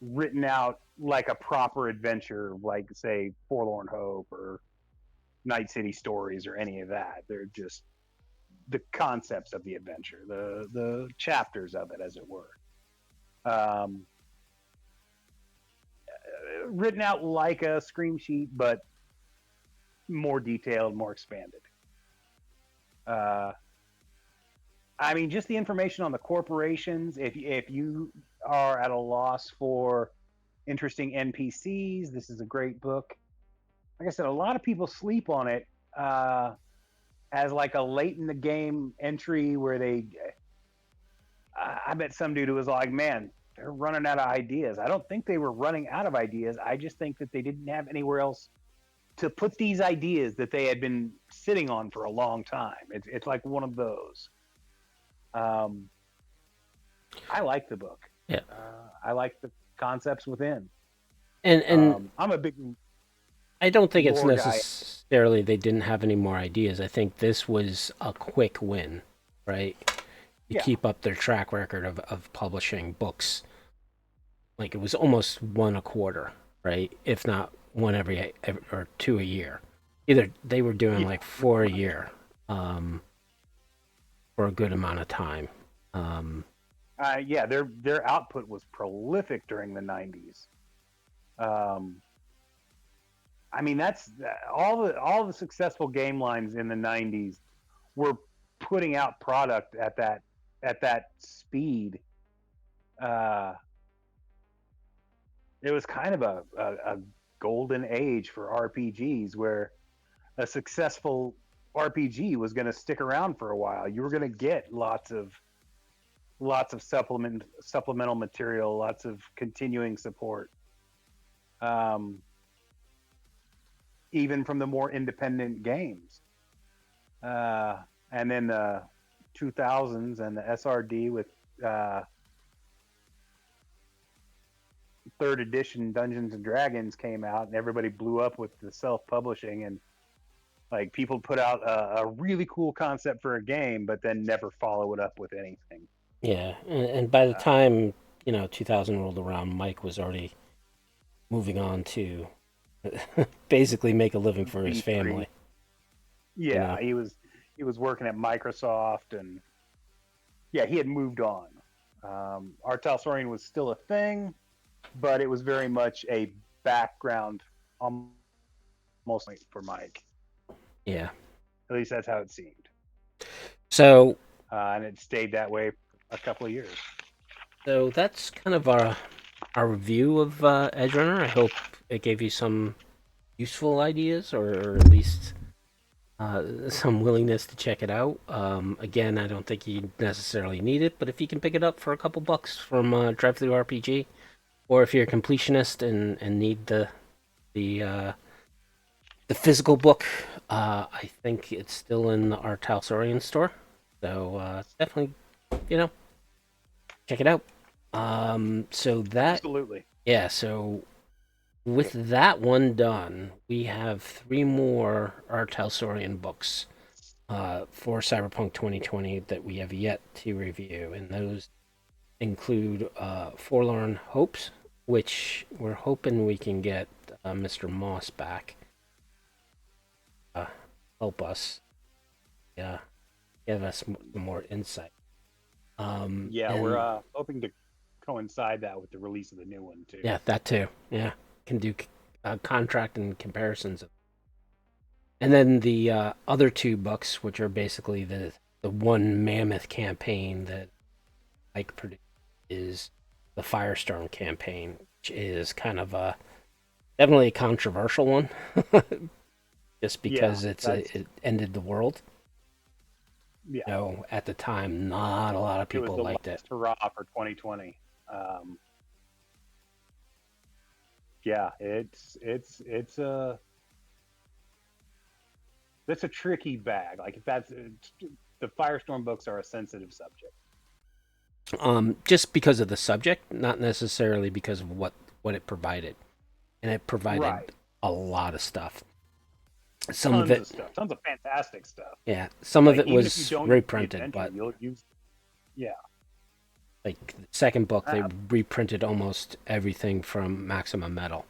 written out like a proper adventure, like say Forlorn Hope or Night City Stories or any of that. They're just the concepts of the adventure, the chapters of it, as it were. Um, Written out like a scream sheet, but more detailed, more expanded. Uh, I mean, just the information on the corporations. If you are at a loss for interesting NPCs, this is a great book. Like I said, a lot of people sleep on it as like a late in the game entry where they. I bet some dude who was like, "Man, they're running out of ideas." I don't think they were running out of ideas. I just think that they didn't have anywhere else to put these ideas that they had been sitting on for a long time. It's like one of those. Um, I like the book. yeah. I like the concepts within. And I'm a big I don't think it's lore guy. necessarily they didn't have any more ideas. I think this was a quick win, right? You Yeah, keep up their track record of publishing books. Like it was almost one a quarter, right? If not one every or two a year. Either they were doing yeah, like pretty four a much. year for a good amount of time. Um, Yeah, their output was prolific during the '90s. Um, I mean, that's all the successful game lines in the '90s were putting out product at that speed. Uh, it was kind of a golden age for RPGs where a successful RPG was going to stick around for a while. You were going to get lots of supplemental material, lots of continuing support, um, even from the more independent games. Uh, and then the 2000s and the SRD with uh, third edition Dungeons and Dragons came out, and everybody blew up with the self publishing, and like people put out a really cool concept for a game, but then never follow it up with anything. yeah, and by the Uh, time 2000 rolled around, Mike was already moving on to basically make a living for his V3, family. You yeah, know, he was working at Microsoft, and yeah, he had moved on. Artel Saurian was still a thing, but it was very much a background, almost for Mike. yeah. At least that's how it seemed, So and it stayed that way a couple of years. so that's kind of our review of Edgerunner. I hope it gave you some useful ideas, or at least some willingness to check it out. Again, I don't think you necessarily need it, but if you can pick it up for a couple bucks from Drive Through RPG, or if you're a completionist and need the the physical book, I think it's still in the Art House Orient store. So definitely, you know, check it out. So that Absolutely. yeah. So with that one done, we have three more Art House Orient books for Cyberpunk 2020 that we have yet to review, and those include Forlorn Hopes, which we're hoping we can get Mr. Moss back, uh, help us, yeah, give us some more insight. Yeah, we're And hoping to coincide that with the release of the new one too. yeah, that too. Yeah, can do. contract and comparisons. And then the other two books, which are basically the one mammoth campaign that Mike produced, is the Firestorm campaign, which is kind of a definitely a controversial one, just Yeah, because that's it ended the world. yeah. At the time, not a lot of It was people the liked it. last hurrah for 2020. Yeah, it's a tricky bag. Like if that's the Firestorm books are a sensitive subject. Just because of the subject, not necessarily because of what it provided, and it provided Right. a lot of stuff. Some of Tons of it, stuff. Tons of fantastic stuff. yeah, some of Like it even if you was don't use the reprinted, adventure, but you'll use yeah. like the second book, they Uh, reprinted almost everything from Maximum Metal,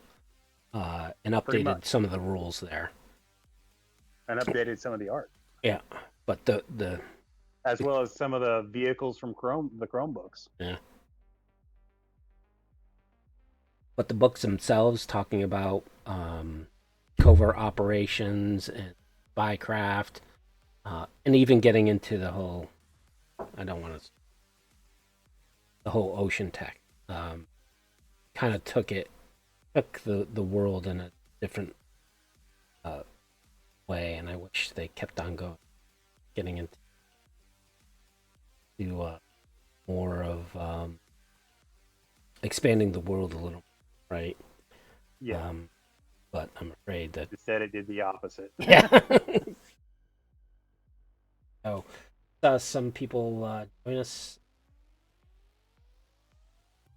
and Pretty updated much. some of the rules there. And updated some of the art. Yeah, but As well as some of the vehicles from the Chromebooks. yeah, but the books themselves, talking about covert operations and spycraft, and even getting into the whole, I don't want to, the whole ocean tech, kind of took the world in a different uh, way, and I wish they kept on getting into more of expanding the world a little, right? Yeah. Um, but I'm afraid that Instead it did the opposite. yeah. So some people join us.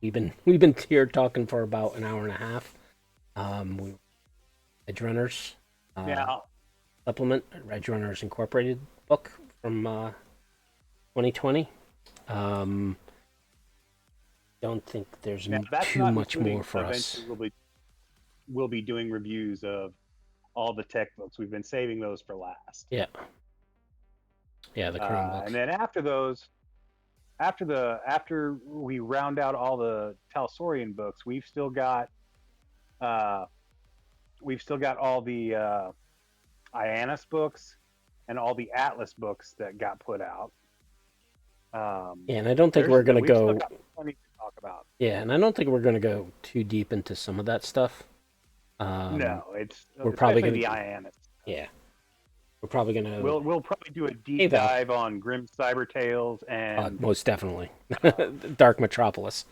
We've been here talking for about an hour and a half. We Edgerunners Now supplement, Edgerunners Incorporated book from 2020. Um, don't think there's now that's too not much more including for us. eventually we'll be doing reviews of all the tech books. We've been saving those for last. Yeah, yeah, the And Chromebooks. then after those, after we round out all the Talsorian books, uh, we've still got all the Ionis books and all the Atlas books that got put out. Yeah, and I don't think we're gonna We've still go. got plenty to talk about. Yeah, and I don't think we're gonna go too deep into some of that stuff. No, Um, it's we're probably especially gonna, the Ionis. yeah, we're probably gonna We'll probably do a deep Eval. dive on Grim Cyber Tales and Most definitely, uh, Dark Metropolis.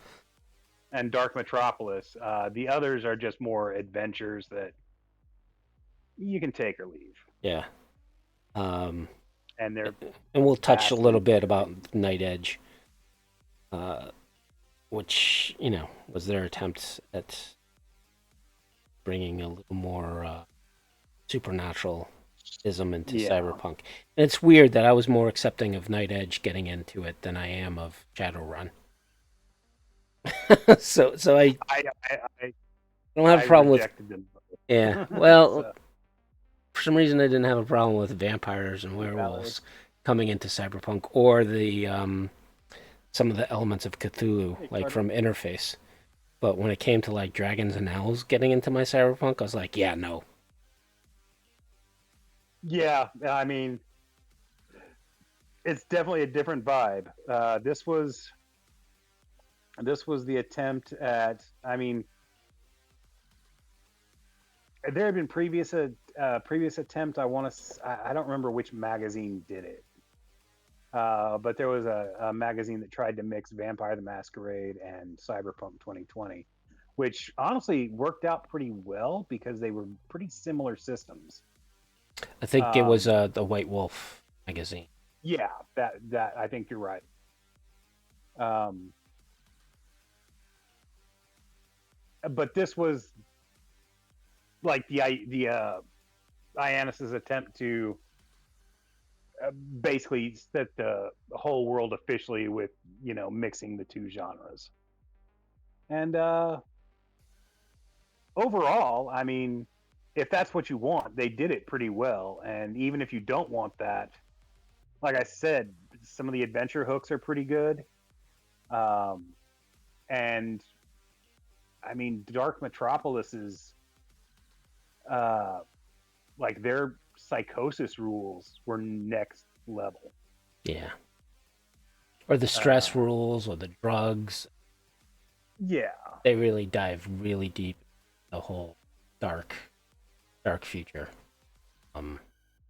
Dark Metropolis. The others are just more adventures that you can take or leave, Yeah, um, and they're and we'll touch a little vastly bit about different. Night Edge, uh, which was their attempt at bringing a little more supernaturalism into Yeah, cyberpunk. And it's weird that I was more accepting of Night Edge getting into it than I am of Shadowrun. So I I, I, don't have a I problem with, rejected them yeah. both. Well, So for some reason I didn't have a problem with vampires and valid. werewolves coming into cyberpunk, or the some of the elements of Cthulhu, Hey, like Carter. from Interface. But when it came to like dragons and owls getting into my cyberpunk, I was like, yeah, no. Yeah, I mean, it's definitely a different vibe. This was the attempt at. I mean, there had been previous attempt. I don't remember which magazine did it, but there was a magazine that tried to mix Vampire the Masquerade and Cyberpunk 2020, which honestly worked out pretty well because they were pretty similar systems. I think it was Um, the White Wolf magazine. yeah, that I think you're right. Um, but this was like the Ionis's attempt to basically set the whole world officially with mixing the two genres. And overall, I mean, if that's what you want, they did it pretty well. And even if you don't want that, like I said, some of the adventure hooks are pretty good. Um, and I mean, Dark Metropolis is like their psychosis rules were next level. Yeah. Or the stress Uh, rules or the drugs. yeah, They really dive really deep into the whole dark future. Um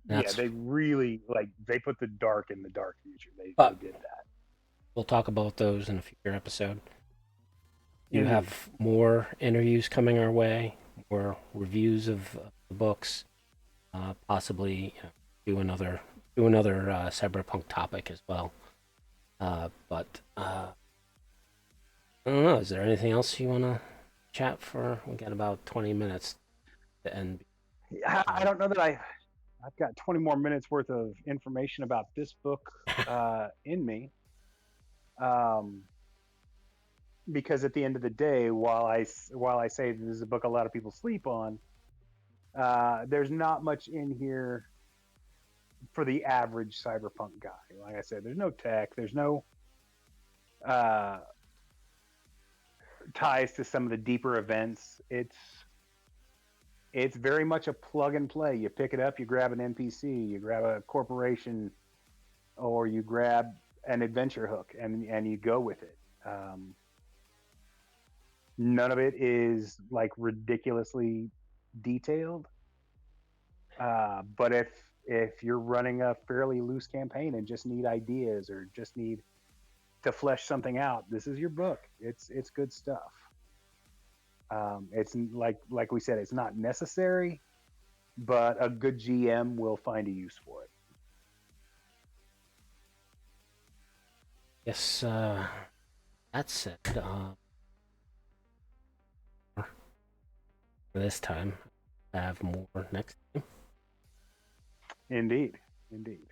yeah, that's they really like they put the dark in the dark future. They but did that. we'll talk about those in a future episode. You Indeed. have more interviews coming our way, more reviews of the books, possibly do another cyberpunk topic as well. But I don't know. Is there anything else you want to chat for? We got about 20 minutes to end. I don't know that I've got 20 more minutes worth of information about this book in me. Um, because at the end of the day, while I say this is a book a lot of people sleep on, there's not much in here for the average cyberpunk guy. Like I said, there's no tech, there's no uh, ties to some of the deeper events. It's very much a plug and play. You pick it up, you grab an NPC, you grab a corporation, or you grab an adventure hook, and you go with it. None of it is like ridiculously detailed. But if you're running a fairly loose campaign and just need ideas or just need to flesh something out, this is your book. It's good stuff. It's like we said, it's not necessary, but a good GM will find a use for it. Yes, that's it for this time. I have more next time. Indeed, indeed.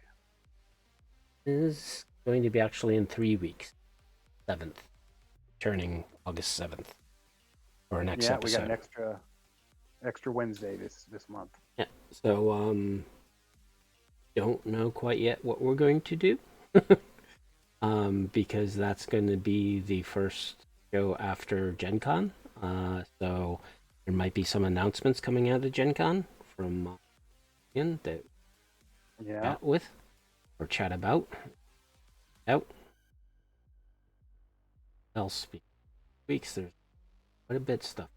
It is going to be actually in 3 weeks, 7th, turning August 7th for our next Yeah, we got an episode. extra Wednesday this month. Yeah. So don't know quite yet what we're going to do. Because that's going to be the first show after Gen Con. So there might be some announcements coming out of Gen Con from Ian that Yeah. chat with or chat about. Out. Else weeks there's quite a bit of stuff.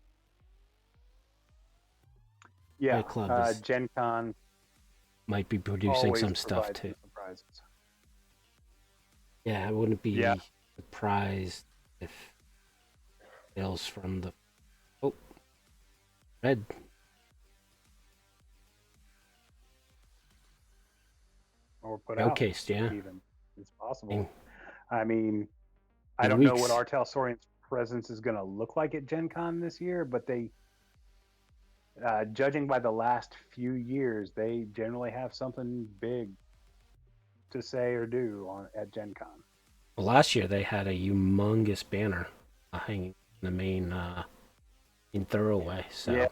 Yeah. Fight Club is Gen Con might be producing always some stuff provides too. some surprises. Yeah, I wouldn't Yeah. be surprised if Tales from the Red Or put out showcased. Yeah, even. It's possible. in, I mean, I in don't know what weeks. Artel Sorian's presence is going to look like at Gen Con this year, but judging by the last few years, they generally have something big to say or do at Gen Con. Well, last year they had a humongous banner hanging in the in Thoroughway. Yeah, So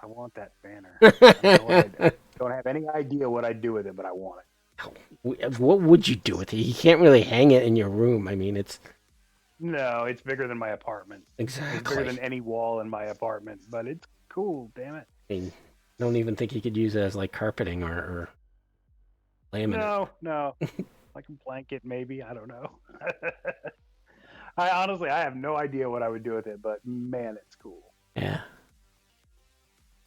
I want that banner. I don't know what don't have any idea what I'd do with it, but I want it. what would you do with it? You can't really hang it in your room. I mean, it's No, it's bigger than my apartment. It's bigger exactly. than any wall in my apartment, but it's cool. Damn it. I mean, I don't even think you could use it as like carpeting or laminate. No, no. Like a blanket, maybe. I don't know. I honestly, I have no idea what I would do with it, but man, it's cool. Yeah.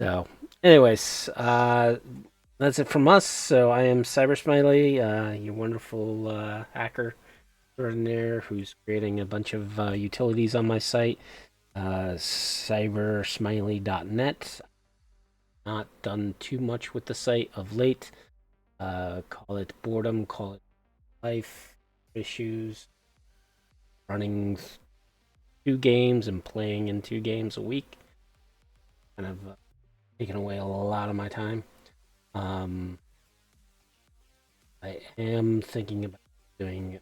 So, anyways, that's it from us. So I am Cybersmily, your wonderful hacker extraordinaire who's creating a bunch of utilities on my site, cybersmily.net. Not done too much with the site of late. Call it boredom, call it life issues. Running 2 games and playing in 2 games a week. Kind of taking away a lot of my time. I am thinking about doing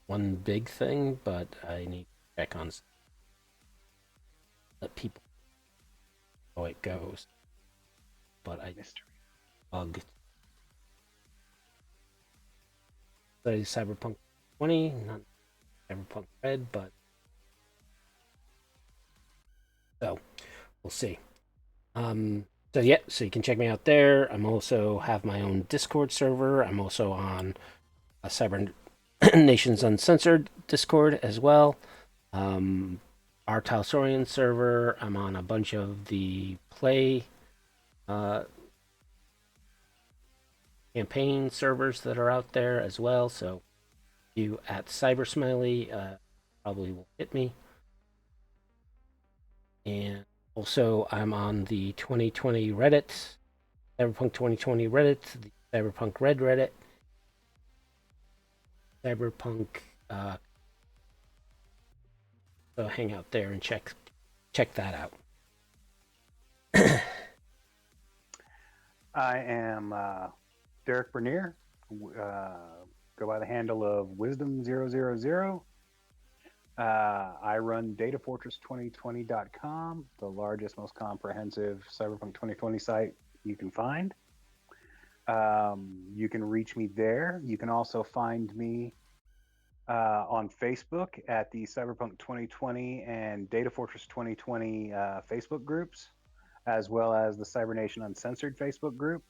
one big thing, but I need to check on let people know how it goes. But I Mystery. bug study Cyberpunk 20, not Cyberpunk Red, but so we'll see. So yeah, so you can check me out there. I'm also have my own Discord server. I'm also on a Cyber Nations Uncensored Discord as well. Um, our Talsorian server. I'm on a bunch of the play uh, campaign servers that are out there as well. So you at Cybersmily probably will hit me. And also, I'm on the 2020 Reddit, Cyberpunk 2020 Reddit, the Cyberpunk Red Reddit, Cyberpunk. Uh, so hang out there and check that out. I am Derek Bernier. Go by the handle of Wisdom000. I run Datafortress2020.com, the largest, most comprehensive Cyberpunk 2020 site you can find. You can reach me there. You can also find me on Facebook at the Cyberpunk 2020 and Datafortress 2020 Facebook groups, as well as the Cybernation Uncensored Facebook group.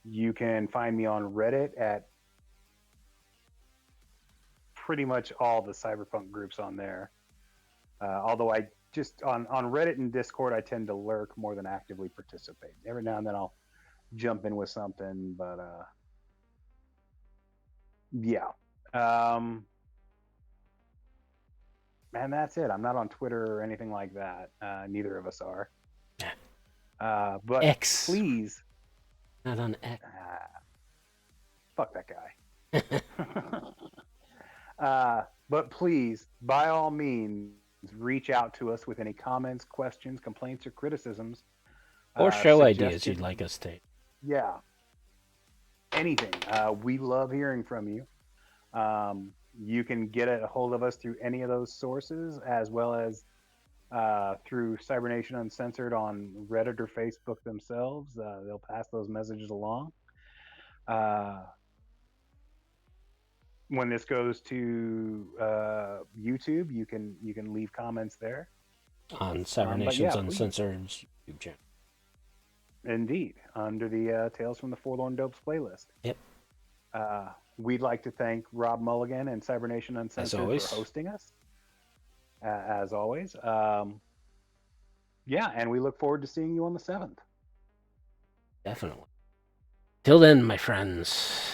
You can find me on Reddit at pretty much all the Cyberpunk groups on there. Although I just on Reddit and Discord, I tend to lurk more than actively participate. Every now and then I'll jump in with something, but yeah. And that's it. I'm not on Twitter or anything like that. Neither of us are. But X, please, not on X. fuck that guy. But please, by all means, reach out to us with any comments, questions, complaints, or criticisms. Or show ideas you'd Suggestions. like us to. Yeah, anything. We love hearing from you. You can get a hold of us through any of those sources, as well as through Cybernation Uncensored on Reddit or Facebook themselves. They'll pass those messages along. When this goes to YouTube, you can leave comments there. On But Cybernation's yeah, please, Uncensored YouTube channel. indeed, under the Tales from the Forlorn Dopes playlist. Yep. We'd like to thank Rob Mulligan and Cybernation As Uncensored for always. hosting us, as always. Yeah, and we look forward to seeing you on the 7th. Definitely. Till then, my friends.